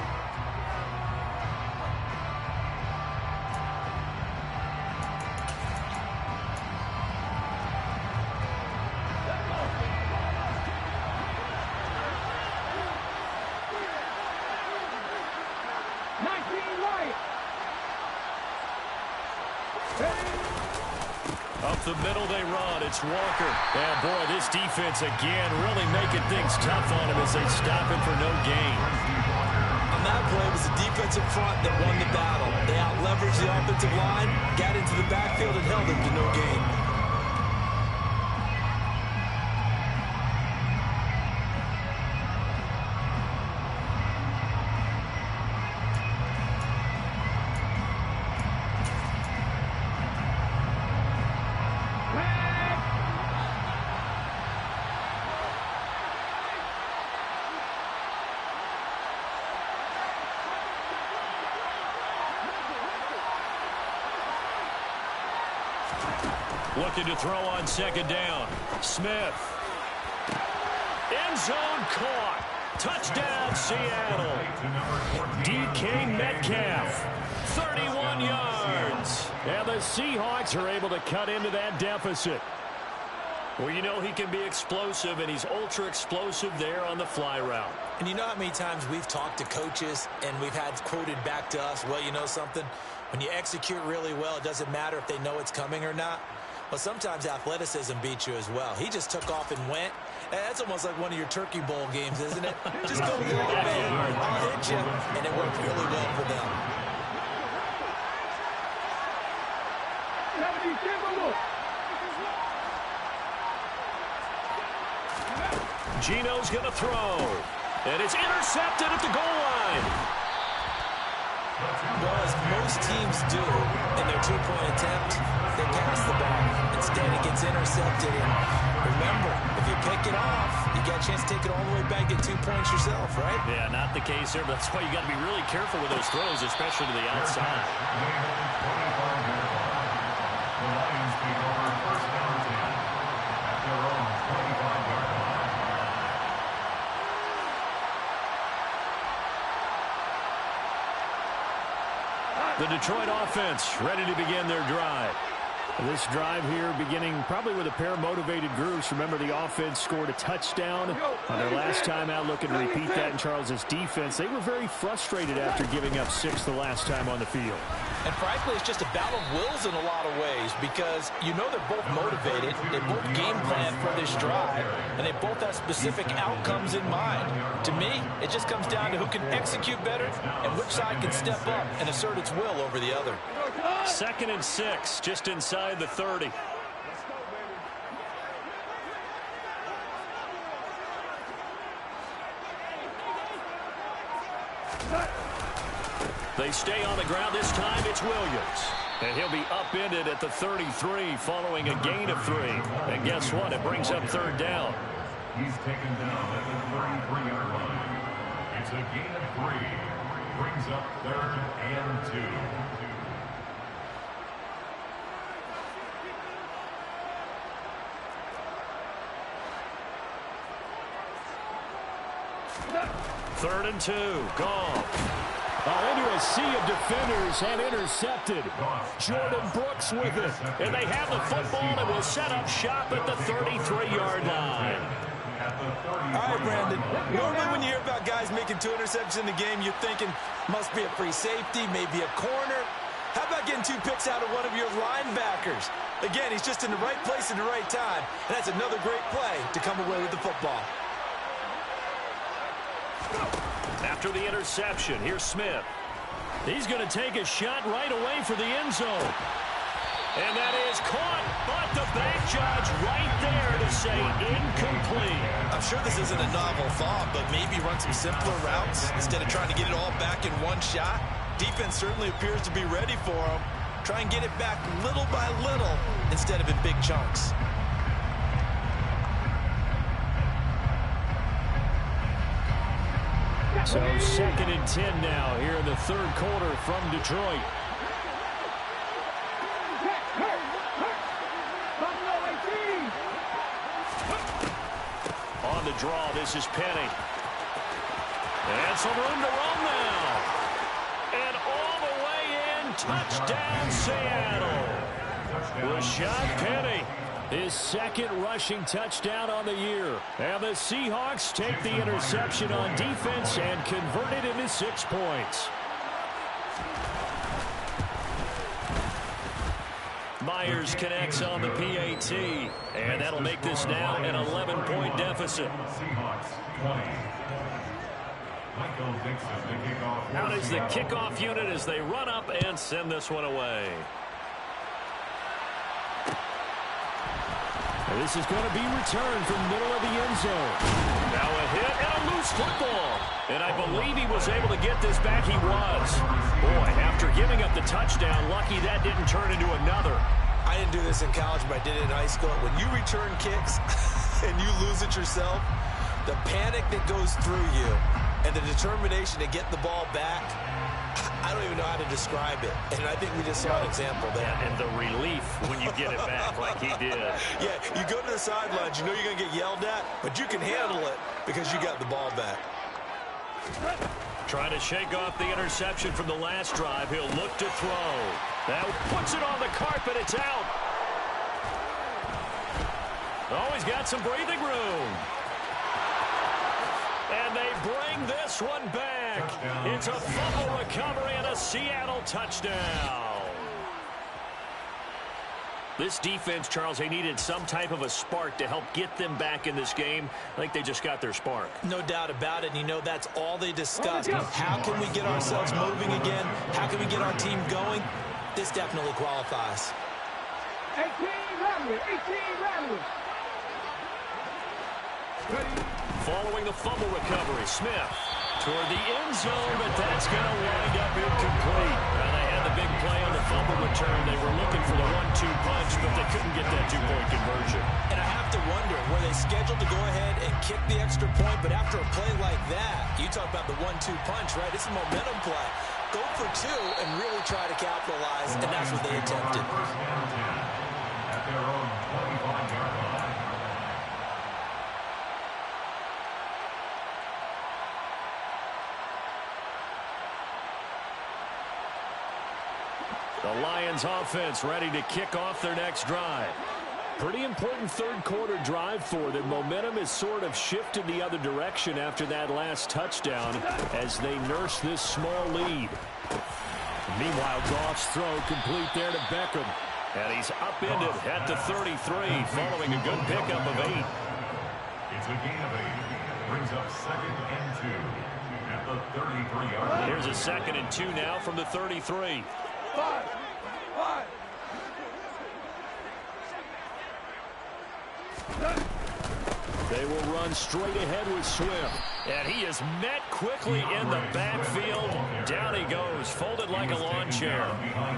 Up the middle they run. It's Walker. And boy, this defense again really making things tough on him as they stop him for no gain. On that play, it was the defensive front that won the battle. They out-leveraged the offensive line, got into the backfield, and held him to no gain. Looking to throw on second down. Smith. End zone caught. Touchdown, Seattle. DK Metcalf. 31 yards. And the Seahawks are able to cut into that deficit. Well, you know he can be explosive, and he's ultra-explosive there on the fly route. And you know how many times we've talked to coaches and we've had quoted back to us, well, you know something? When you execute really well, it doesn't matter if they know it's coming or not. Well, sometimes athleticism beats you as well. He just took off and went. That's almost like one of your Turkey Bowl games, isn't it? Just go get it, man. I'll hit you. And it worked really well for them. Gino's going to throw. And it's intercepted at the goal line. Well, as most teams do in their two-point attempt, they pass the ball. Instead, it gets intercepted. And remember, if you pick it off, you got a chance to take it all the way back, get 2 points yourself, right? Yeah, not the case there. But that's why you got to be really careful with those throws, especially to the outside. The Lions take over first down 10 at their own 25-yard line. The Detroit offense ready to begin their drive. This drive here beginning probably with a pair of motivated groups. Remember, the offense scored a touchdown on their last time out, looking to repeat that in Charles's defense. They were very frustrated after giving up 6 the last time on the field. And frankly, it's just a battle of wills in a lot of ways because you know they're both motivated, they both game plan for this drive, and they both have specific outcomes in mind. To me, it just comes down to who can execute better and which side can step up and assert its will over the other. 2nd and 6, just inside the 30. They stay on the ground. This time it's Williams. And he'll be upended at the 33 following a gain of 3. And guess what? It brings up 3rd down. He's taken down at the 33-yard line. It's a gain of 3. Brings up 3rd and 2. Third and 2. Gone. Into a sea of defenders and intercepted. Jordan Brooks with it. And they have the football and will set up shop at the 33-yard line. All right, Brandon. Normally when you hear about guys making 2 interceptions in the game, you're thinking must be a free safety, maybe a corner. How about getting 2 picks out of one of your linebackers? Again, he's just in the right place at the right time. And that's another great play to come away with the football. After the interception, here's Smith. He's going to take a shot right away for the end zone. And that is caught, but the back judge right there to say incomplete. I'm sure this isn't a novel thought, but maybe run some simpler routes instead of trying to get it all back in one shot. Defense certainly appears to be ready for him. Try and get it back little by little instead of in big chunks. So 2nd and 10 now here in the 3rd quarter from Detroit. On the draw, this is Penny. And some room to run now. And all the way in, touchdown Seattle. Rashad Penny. His 2nd rushing touchdown on the year. And the Seahawks take the interception on defense and convert it into 6 points. Myers connects on the PAT. And that'll make this now an 11-point deficit. Seahawks 20. Michael Dixon, the kickoff. Out is the kickoff unit as they run up and send this one away. This is going to be returned from the middle of the end zone. Now a hit and a loose football. And I believe he was able to get this back. He was. Boy, after giving up the touchdown, lucky that didn't turn into another. I didn't do this in college, but I did it in high school. When you return kicks and you lose it yourself, the panic that goes through you and the determination to get the ball back, I don't even know how to describe it. And I think we just saw an example there. And the relief when you get it back like he did. Yeah, you go to the sidelines, you know you're going to get yelled at, but you can handle it because you got the ball back. Trying to shake off the interception from the last drive. He'll look to throw. That puts it on the carpet. It's out. Oh, he's got some breathing room. And they bring this one back. It's a fumble recovery and a Seattle touchdown. This defense, Charles, they needed some type of a spark to help get them back in this game. I think they just got their spark. No doubt about it, and you know that's all they discussed. How can we get ourselves moving again? How can we get our team going? This definitely qualifies. 18 Rattlers, 18 Rattlers. Following the fumble recovery, Smith toward the end zone, but that's going to wind up incomplete. Now they had the big play on the fumble return. They were looking for the 1-2 punch, but they couldn't get that 2-point conversion. And I have to wonder, were they scheduled to go ahead and kick the extra point? But after a play like that, you talk about the 1-2 punch, right? It's a momentum play. Go for 2 and really try to capitalize, and that's what they attempted. At their own 25-yard line. The Lions offense ready to kick off their next drive. Pretty important third quarter drive for them. Momentum has sort of shifted the other direction after that last touchdown as they nurse this small lead. Meanwhile, Goff's throw complete there to Beckham. And he's upended at the 33 following a good pickup of 8. It's a gain of 8. Brings up 2nd and 2 at the 33-yard line. Here's a 2nd and 2 now from the 33. 5. They will run straight ahead with Swift. And he is met quickly in the backfield. Down he goes, folded like a lawn chair.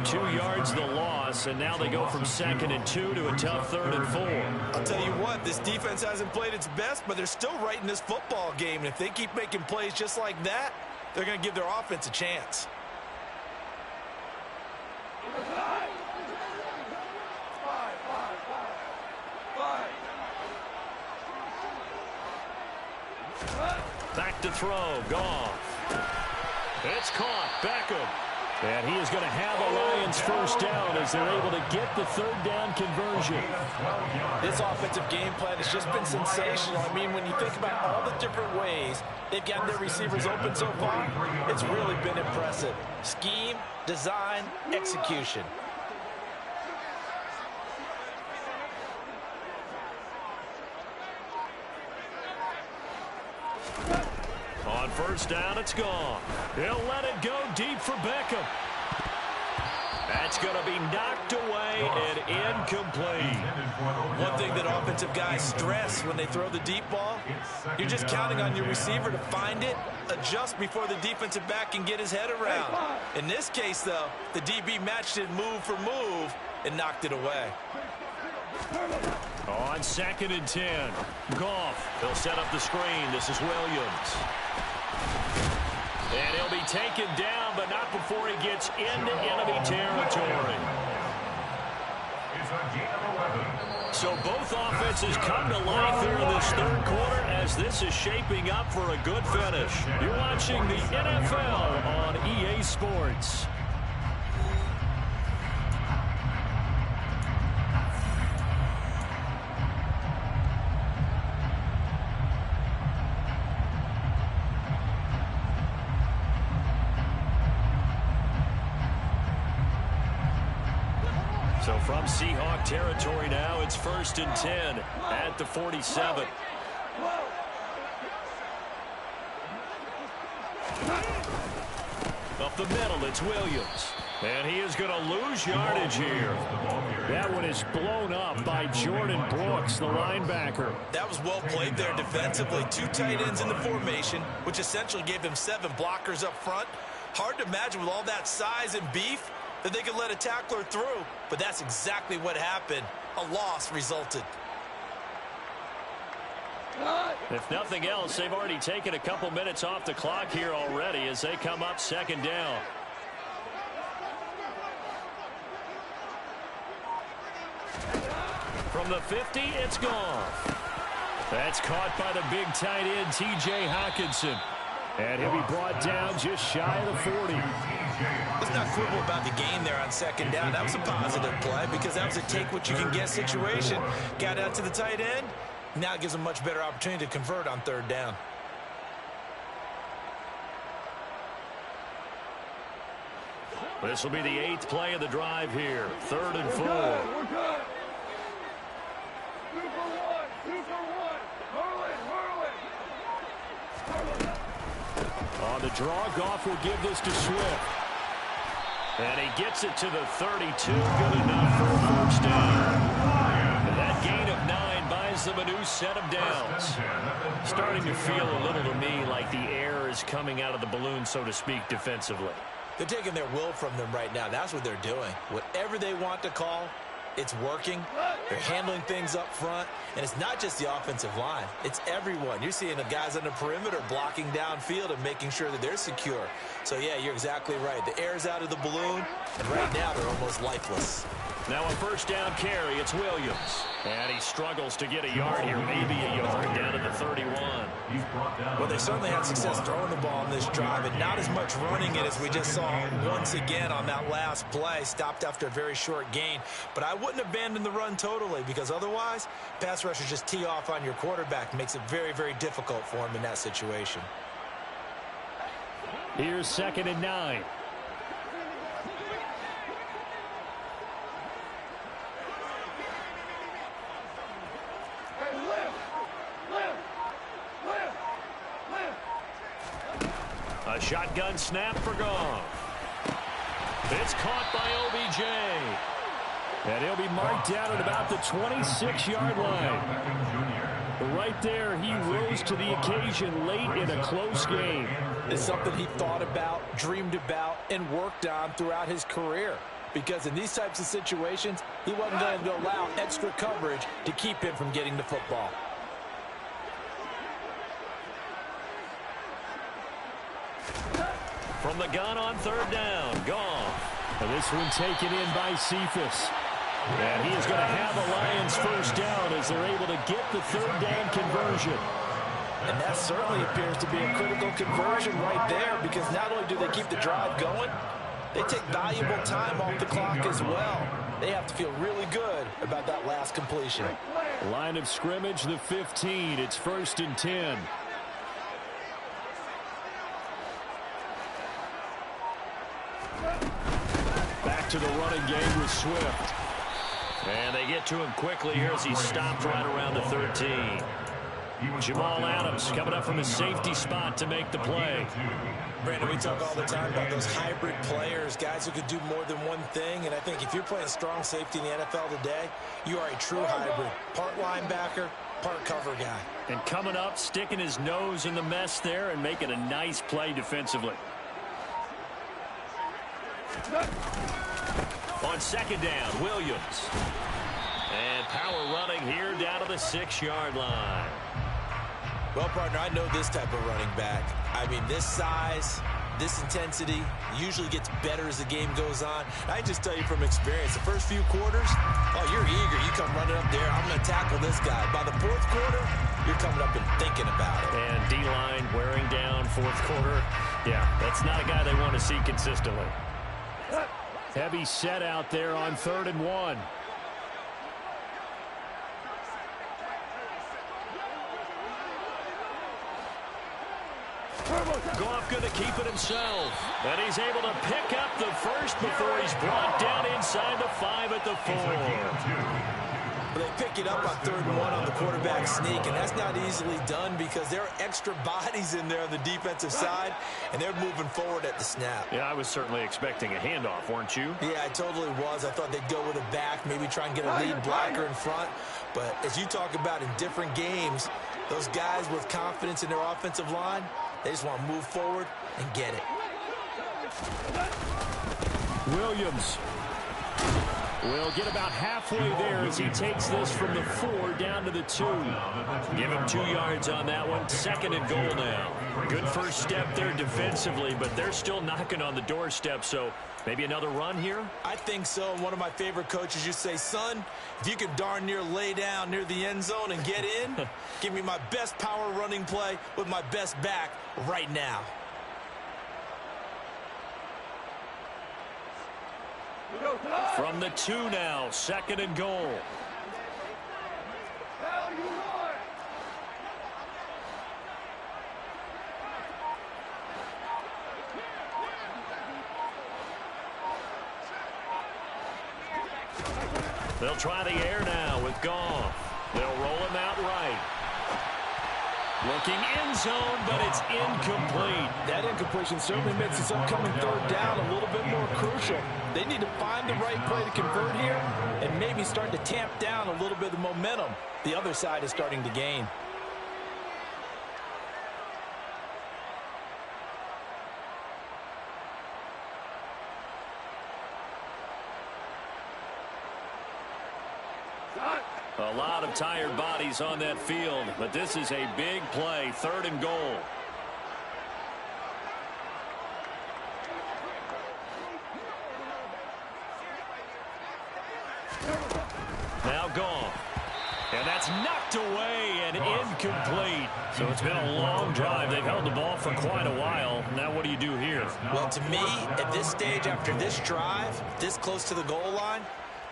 2 yards the loss, and now they go from 2nd and 2 to a tough 3rd and 4. I'll tell you what, this defense hasn't played its best, but they're still right in this football game. And if they keep making plays just like that, they're going to give their offense a chance. Back to throw, Goff. It's caught, Beckham. And he is going to have a Lions first down as they're able to get the 3rd down conversion. This offensive game plan has just been sensational. I mean, when you think about all the different ways they've gotten their receivers open so far, it's really been impressive. Scheme, design, execution. On first down, it's gone. He'll let it go deep for Beckham. That's going to be knocked away and incomplete. One thing that offensive guys stress when they throw the deep ball, you're just counting on your receiver to find it, adjust before the defensive back can get his head around. In this case, though, the DB matched it move for move and knocked it away. On 2nd and 10, Goff. He'll set up the screen. This is Williams. And he'll be taken down, but not before he gets into enemy territory. So both offenses come to life here in this 3rd quarter as this is shaping up for a good finish. You're watching the NFL on EA Sports. So from Seahawk territory now, it's 1st and 10 at the 47. Up the middle, it's Williams. And he is going to lose yardage here. That one is blown up by Jordan Brooks, the linebacker. That was well played there defensively. 2 tight ends in the formation, which essentially gave him 7 blockers up front. Hard to imagine with all that size and beef that they could let a tackler through, but that's exactly what happened. A loss resulted. If nothing else, they've already taken a couple minutes off the clock here already as they come up 2nd down. From the 50, it's gone. That's caught by the big tight end, T.J. Hockenson. And he'll be brought down just shy of the 40. Let's not quibble about the gain there on 2nd down. That was a positive play because that was a take-what-you-can-get situation. Got out to the tight end. Now it gives them a much better opportunity to convert on 3rd down. This will be the 8th play of the drive here. 3rd and 4. On the draw, Goff will give this to Swift. And he gets it to the 32. Good enough for a first down. And that gain of 9 buys them a new set of downs. Starting to feel a little to me like the air is coming out of the balloon, so to speak, defensively. They're taking their will from them right now. That's what they're doing. Whatever they want to call, it's working. They're handling things up front. And it's not just the offensive line. It's everyone. You're seeing the guys on the perimeter blocking downfield and making sure that they're secure. So, yeah, you're exactly right. The air's out of the balloon, and right now they're almost lifeless. Now a first down carry. It's Williams. And he struggles to get a yard here, maybe a yard, down at the 31. Well, they certainly had success throwing the ball on this drive, and not as much running it as we just saw once again on that last play. Stopped after a very short gain. But I wouldn't abandon the run totally, because otherwise, pass rushers just tee off on your quarterback. Makes it very, very difficult for him in that situation. Here's 2nd and 9. A shotgun snap for Goff. It's caught by OBJ. And he'll be marked down at about the 26-yard line. Right there, he rose to the occasion late in a close game. It's something he thought about, dreamed about, and worked on throughout his career. Because in these types of situations, he wasn't going to allow extra coverage to keep him from getting the football. From the gun on 3rd down, Goff. And this one taken in by Cephas. And he is going to have the Lions first down as they're able to get the 3rd down conversion. And that certainly appears to be a critical conversion right there, because not only do they keep the drive going, they take valuable time off the clock as well. They have to feel really good about that last completion. Line of scrimmage, the 15. It's 1st and 10. Back to the running game with Swift. And they get to him quickly here as he stopped right around the 13. Jamal Adams coming up from a safety spot to make the play. Brandon, we talk all the time about those hybrid players, guys who could do more than one thing. And I think if you're playing strong safety in the NFL today, you are a true hybrid. Part linebacker, part cover guy. And coming up, sticking his nose in the mess there and making a nice play defensively. On 2nd down, Williams. And power running here down to the 6-yard line. Well, partner, I know this type of running back. I mean, this size, this intensity usually gets better as the game goes on. I just tell you from experience, the first few quarters, oh, you're eager. You come running up there, I'm going to tackle this guy. By the 4th quarter, you're coming up and thinking about it. And D-line wearing down 4th quarter. Yeah, that's not a guy they want to see consistently. Heavy set out there on 3rd and 1. Goff going to keep it himself. And he's able to pick up the first before he's brought down inside the 5 at the 4. They pick it up on 3rd and 1 on the quarterback sneak, and that's not easily done because there are extra bodies in there on the defensive side, and they're moving forward at the snap. Yeah, I was certainly expecting a handoff, weren't you? Yeah, I totally was. I thought they'd go with a back, maybe try and get a lead blocker in front. But as you talk about in different games, those guys with confidence in their offensive line, they just want to move forward and get it. Williams will get about halfway there as he takes this from the 4 down to the 2. Give him 2 yards on that one. 2nd and goal now. Good first step there defensively, but they're still knocking on the doorstep, so maybe another run here? I think so. And one of my favorite coaches used to say, son, if you can darn near lay down near the end zone and get in, give me my best power running play with my best back right now. From the 2 now, 2nd and goal. They'll try the air now with Goff. They'll roll him out right. Looking end zone, but it's incomplete. That incompletion certainly makes this upcoming 3rd down a little bit more crucial. They need to find the right play to convert here and maybe start to tamp down a little bit of the momentum the other side is starting to gain. A lot of tired bodies on that field, but this is a big play, 3rd and goal. Now Goff. And that's knocked away and incomplete. So it's been a long drive. They've held the ball for quite a while. Now what do you do here? Well, to me, at this stage, after this drive, this close to the goal line,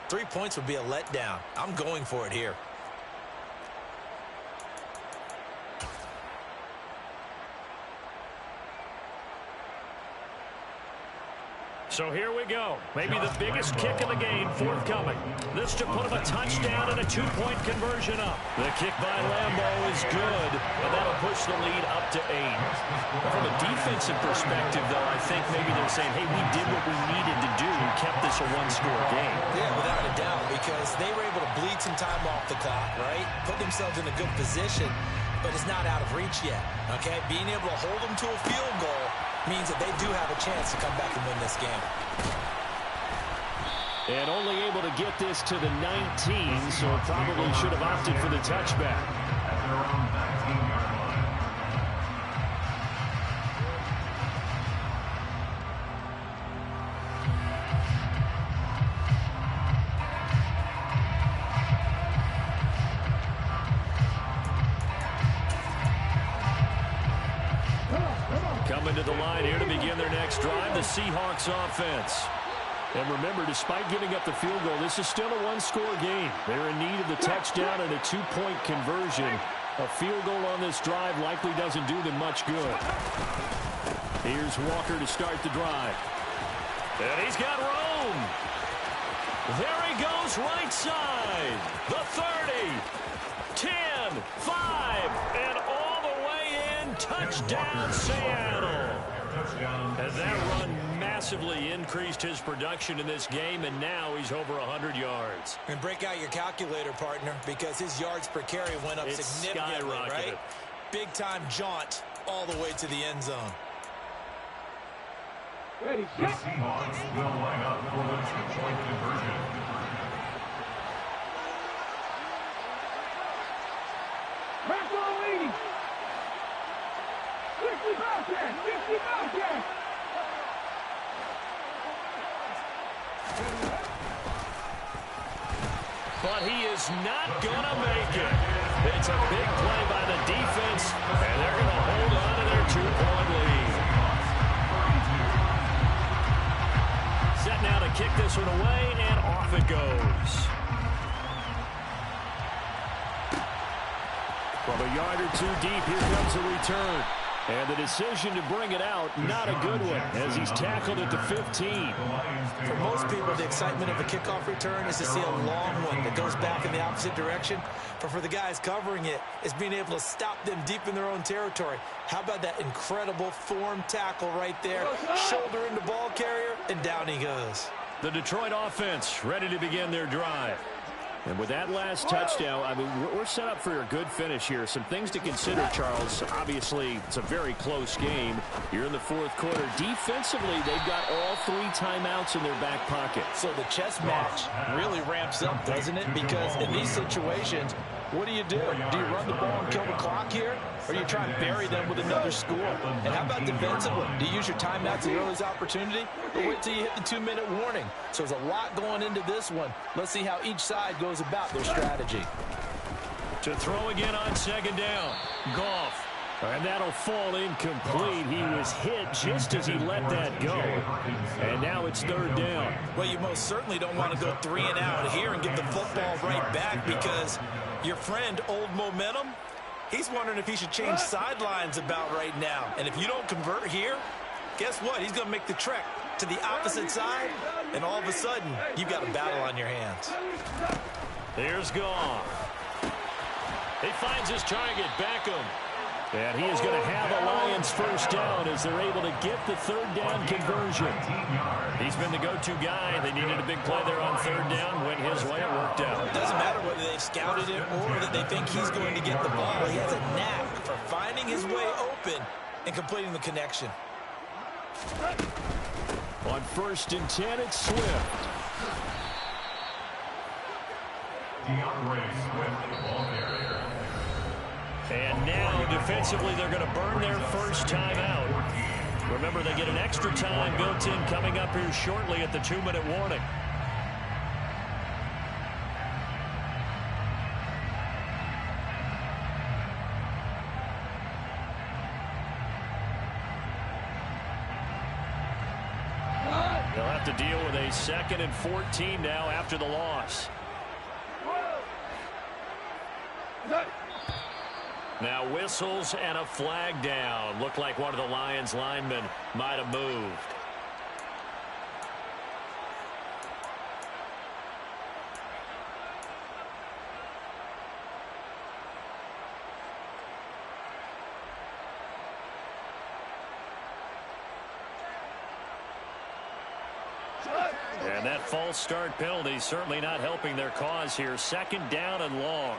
3 points would be a letdown. I'm going for it here. So here we go. Maybe the biggest kick of the game forthcoming. This to put him a touchdown and a 2-point conversion up. The kick by Lambo is good, and that'll push the lead up to 8. From a defensive perspective, though, I think maybe they're saying, hey, we did what we needed to do and kept this a one-score game. Yeah, without a doubt, because they were able to bleed some time off the clock, right? Put themselves in a good position, but it's not out of reach yet, okay? Being able to hold them to a field goal means that they do have a chance to come back and win this game. And only able to get this to the 19, so probably should have opted for the touchback. At their own 19-yard line. Coming to the line here to begin their next drive, the Seahawks offense. And remember, despite giving up the field goal, this is still a one-score game. They're in need of the touchdown and a 2-point conversion. A field goal on this drive likely doesn't do them much good. Here's Walker to start the drive. And he's got room. There he goes right side. The 30, 10, 5, and all the way in. Touchdown, Seattle. And that run massively increased his production in this game, and now he's over 100 yards. And break out your calculator, partner, because his yards per carry went up significantly, right? Big-time jaunt all the way to the end zone. Ready, The set. Seahawks will line up for the 2-point conversion. Back on leading. 60 Bobcats, 60 Bobcats. But he is not going to make it. It's a big play by the defense, and they're going to hold on to their 2-point lead. Set now to kick this one away, and off it goes. From a yard or two deep, here comes a return. And the decision to bring it out, not a good one, as he's tackled at the 15. For most people, the excitement of a kickoff return is to see a long one that goes back in the opposite direction. But for the guys covering it, it's being able to stop them deep in their own territory. How about that incredible form tackle right there? Shoulder into ball carrier, and down he goes. The Detroit offense ready to begin their drive. And with that last touchdown, I mean, we're set up for a good finish here. Some things to consider, Charles. Obviously, it's a very close game. You're in the fourth quarter. Defensively, they've got all 3 timeouts in their back pocket. So the chess match really ramps up, doesn't it? Because in these situations, what do? Do you run the ball and kill the clock here? Or you try and bury them with another score? And how about defensively? Do you use your timeouts at earliest opportunity? Or wait till you hit the 2-minute warning? So there's a lot going into this one. Let's see how each side goes about their strategy. To throw again on second down. Goff. And that'll fall incomplete. He was hit just as he let that go. And now it's third down. Well, you most certainly don't want to go 3 and out here and get the football right back, because your friend, Old Momentum, he's wondering if he should change sidelines about right now. And if you don't convert here, guess what? He's going to make the trek to the opposite side, and all of a sudden, you've got a battle on your hands. Here's Goff. He finds his target, Beckham. And he is going to have a Lions first down as they're able to get the third down conversion. He's been the go-to guy. They needed a big play there on third down. Went his way. It worked out. It doesn't matter whether they've scouted it or that they think he's going to get the ball. He has a knack for finding his way open and completing the connection. On 1st and 10, it's Swift. DeAndre Swift, the ball carrier. And now, defensively, they're going to burn their first time out. Remember, they get an extra time built in coming up here shortly at the 2-minute warning. have to deal with a 2nd and 14 now after the loss. Now whistles and a flag down. Looked like one of the Lions linemen might have moved. And that false start penalty certainly not helping their cause here. 2nd down and long.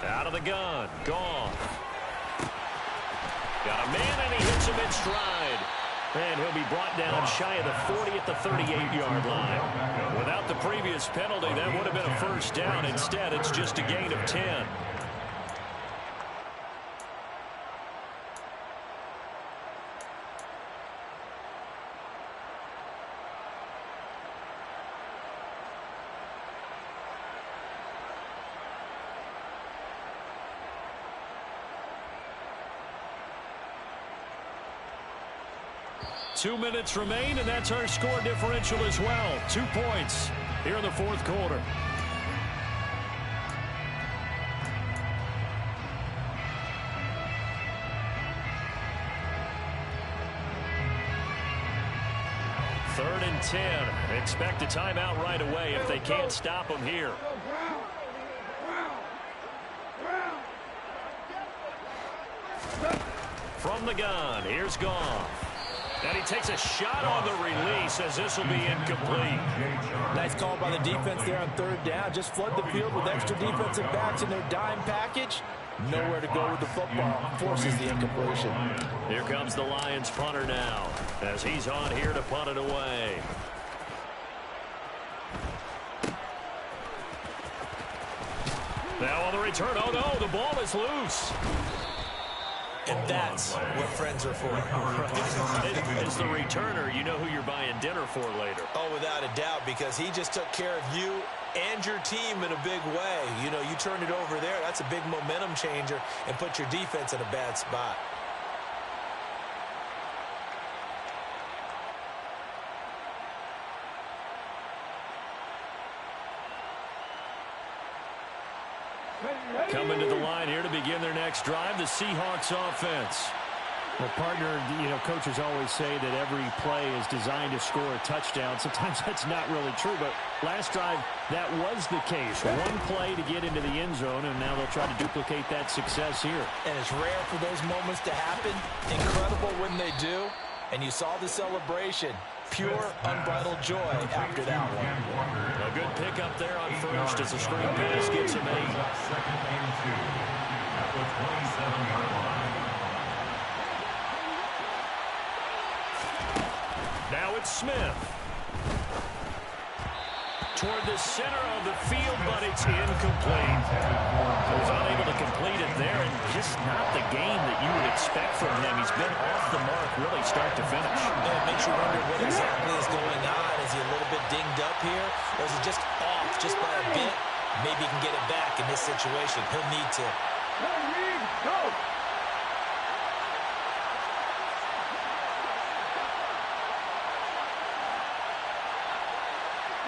Out of the gun. Gone. Got a man, and he hits him in stride. And he'll be brought down shy of the 40 at the 38-yard line. Without the previous penalty, that would have been a 1st down. Instead, it's just a gain of 10. Two minutes remain, and that's our score differential as well. 2 points here in the 4th quarter. Third and 10. Expect a timeout right away if they can't stop them here. From the gun, here's Goff. And he takes a shot on the release as this will be incomplete. Nice call by the defense there on 3rd down. Just flood the field with extra defensive backs in their dime package. Nowhere to go with the football. Forces the incompletion. Here comes the Lions punter now as he's on here to punt it away. Now on the return. Oh, no, the ball is loose. And that's what friends are for. As the returner, you know who you're buying dinner for later. Oh, without a doubt, because he just took care of you and your team in a big way. You know, you turn it over there, that's a big momentum changer and put your defense in a bad spot. Coming to the line here to begin their next drive, the Seahawks offense. Well, partner, you know, coaches always say that every play is designed to score a touchdown. Sometimes that's not really true, but last drive, that was the case. One play to get into the end zone, and now they'll try to duplicate that success here. And it's rare for those moments to happen. Incredible when they do. And you saw the celebration. Pure, unbridled joy after that one. A good pickup there on 1st as the screen pass gets him 8. 2nd and 2 at the 27-yard line. Now it's Smith. Toward the center of the field, but it's incomplete. He's unable to complete it there, and just not the game that you would expect from him. He's been off the mark really start to finish. Yeah, it makes you wonder what exactly is going on. Is he a little bit dinged up here, or is he just off just by a bit? Maybe he can get it back in this situation. He'll need to. Go!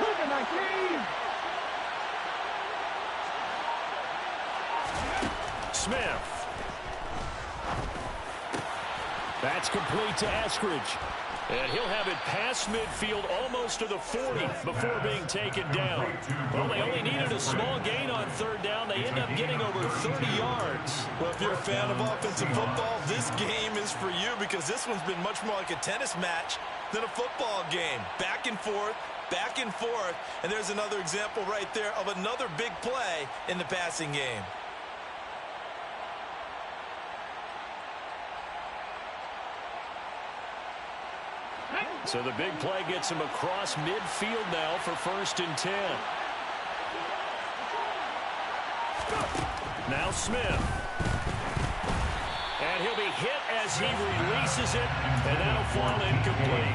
Look at my team! Smith. That's complete to Eskridge. And he'll have it past midfield almost to the 40 before being taken down. Well, they only needed a small gain on 3rd down. They end up getting over 30 yards. Well, if you're a fan of offensive football, this game is for you because this one's been much more like a tennis match than a football game. Back and forth, and there's another example right there of another big play in the passing game. So the big play gets him across midfield now for 1st and 10. Now Smith. And he'll be hit as he releases it, and that'll fall incomplete.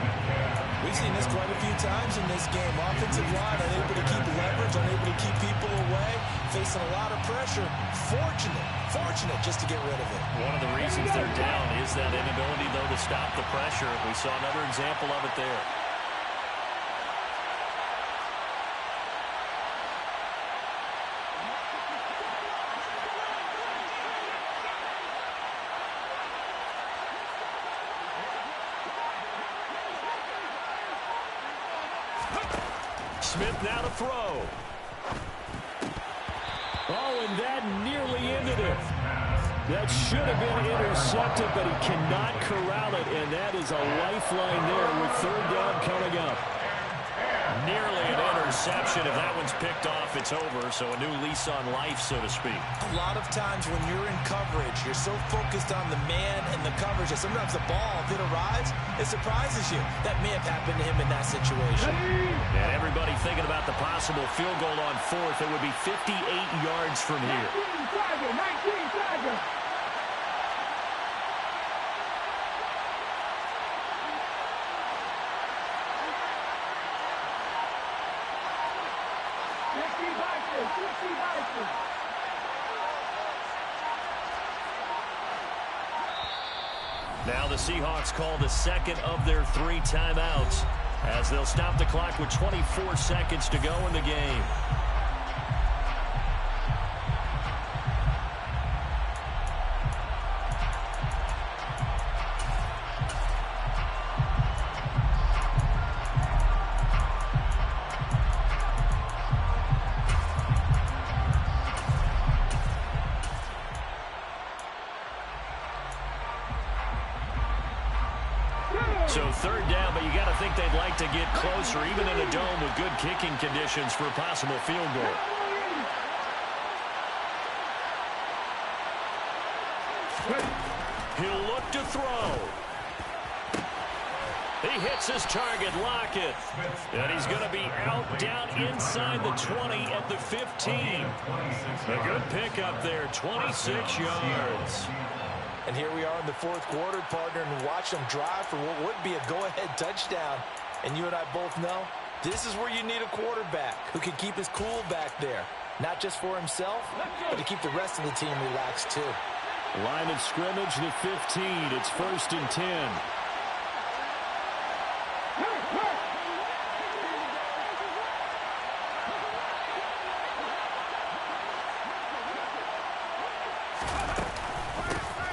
We've seen this quite a few times in this game. Offensive line unable to keep leverage, unable to keep people away, facing a lot of pressure. Fortunate just to get rid of it. One of the reasons they're down is that inability, though, to stop the pressure. We saw another example of it there. Smith now to throw. Oh, and that nearly ended it. That should have been intercepted, but he cannot corral it, and that is a lifeline there with third down coming up. Nearly an interception. If that one's picked off, it's over, so a new lease on life, so to speak. A lot of times when you're in coverage, you're so focused on the man and the coverage that sometimes the ball, if it arrives, it surprises you. That may have happened to him in that situation. And everybody thinking about the possible field goal on fourth. It would be 58 yards from here. 19 seconds. Now the Seahawks call the second of their 3 timeouts as they'll stop the clock with 24 seconds to go in the game. So third down, but you got to think they'd like to get closer, even in a dome with good kicking conditions for a possible field goal. He'll look to throw. He hits his target, Lockett. And he's going to be out down inside the 20 at the 15. A good pickup there, 26 yards. And here we are in the fourth quarter, partner, and watch them drive for what would be a go-ahead touchdown. And you and I both know this is where you need a quarterback who can keep his cool back there. Not just for himself, but to keep the rest of the team relaxed too. Line of scrimmage, the 15. It's 1st and 10.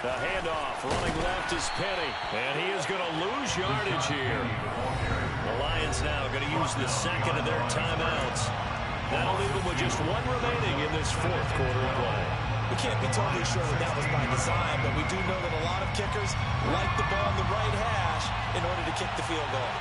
The handoff, running left is Penny, and he is going to lose yardage here. The Lions now going to use the second of their timeouts. That'll leave them with just 1 remaining in this fourth quarter of play. We can't be totally sure that was by design, but we do know that a lot of kickers like the ball in the right hash in order to kick the field goal.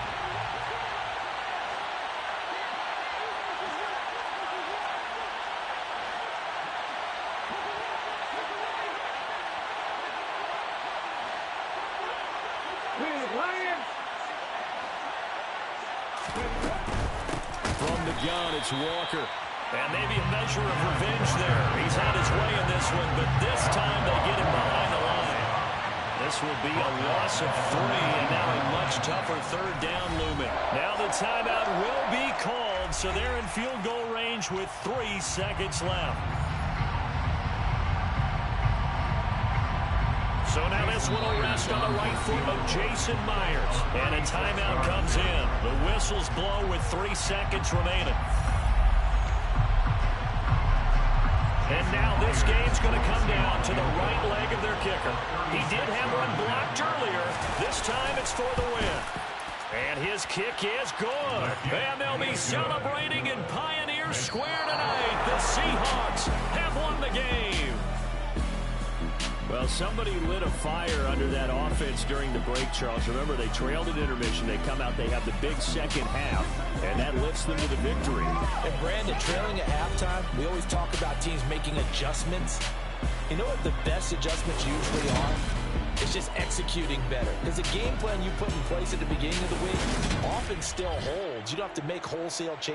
From the gun, it's Walker. And maybe a measure of revenge there. He's had his way in this one, but this time they get him behind the line. This will be a loss of 3, and now a much tougher third down looming. Now the timeout will be called, so they're in field goal range with 3 seconds left. So now this one will rest on the right foot of Jason Myers. And a timeout comes in. The whistles blow with 3 seconds remaining. And now this game's going to come down to the right leg of their kicker. He did have one blocked earlier. This time it's for the win. And his kick is good. And they'll be celebrating in Pioneer Square tonight. The Seahawks have won the game. Well, somebody lit a fire under that offense during the break, Charles. Remember, they trailed at intermission. They come out, they have the big second half, and that lifts them to the victory. And Brandon, trailing at halftime, we always talk about teams making adjustments. You know what the best adjustments usually are? It's just executing better. Because the game plan you put in place at the beginning of the week often still holds. You don't have to make wholesale changes.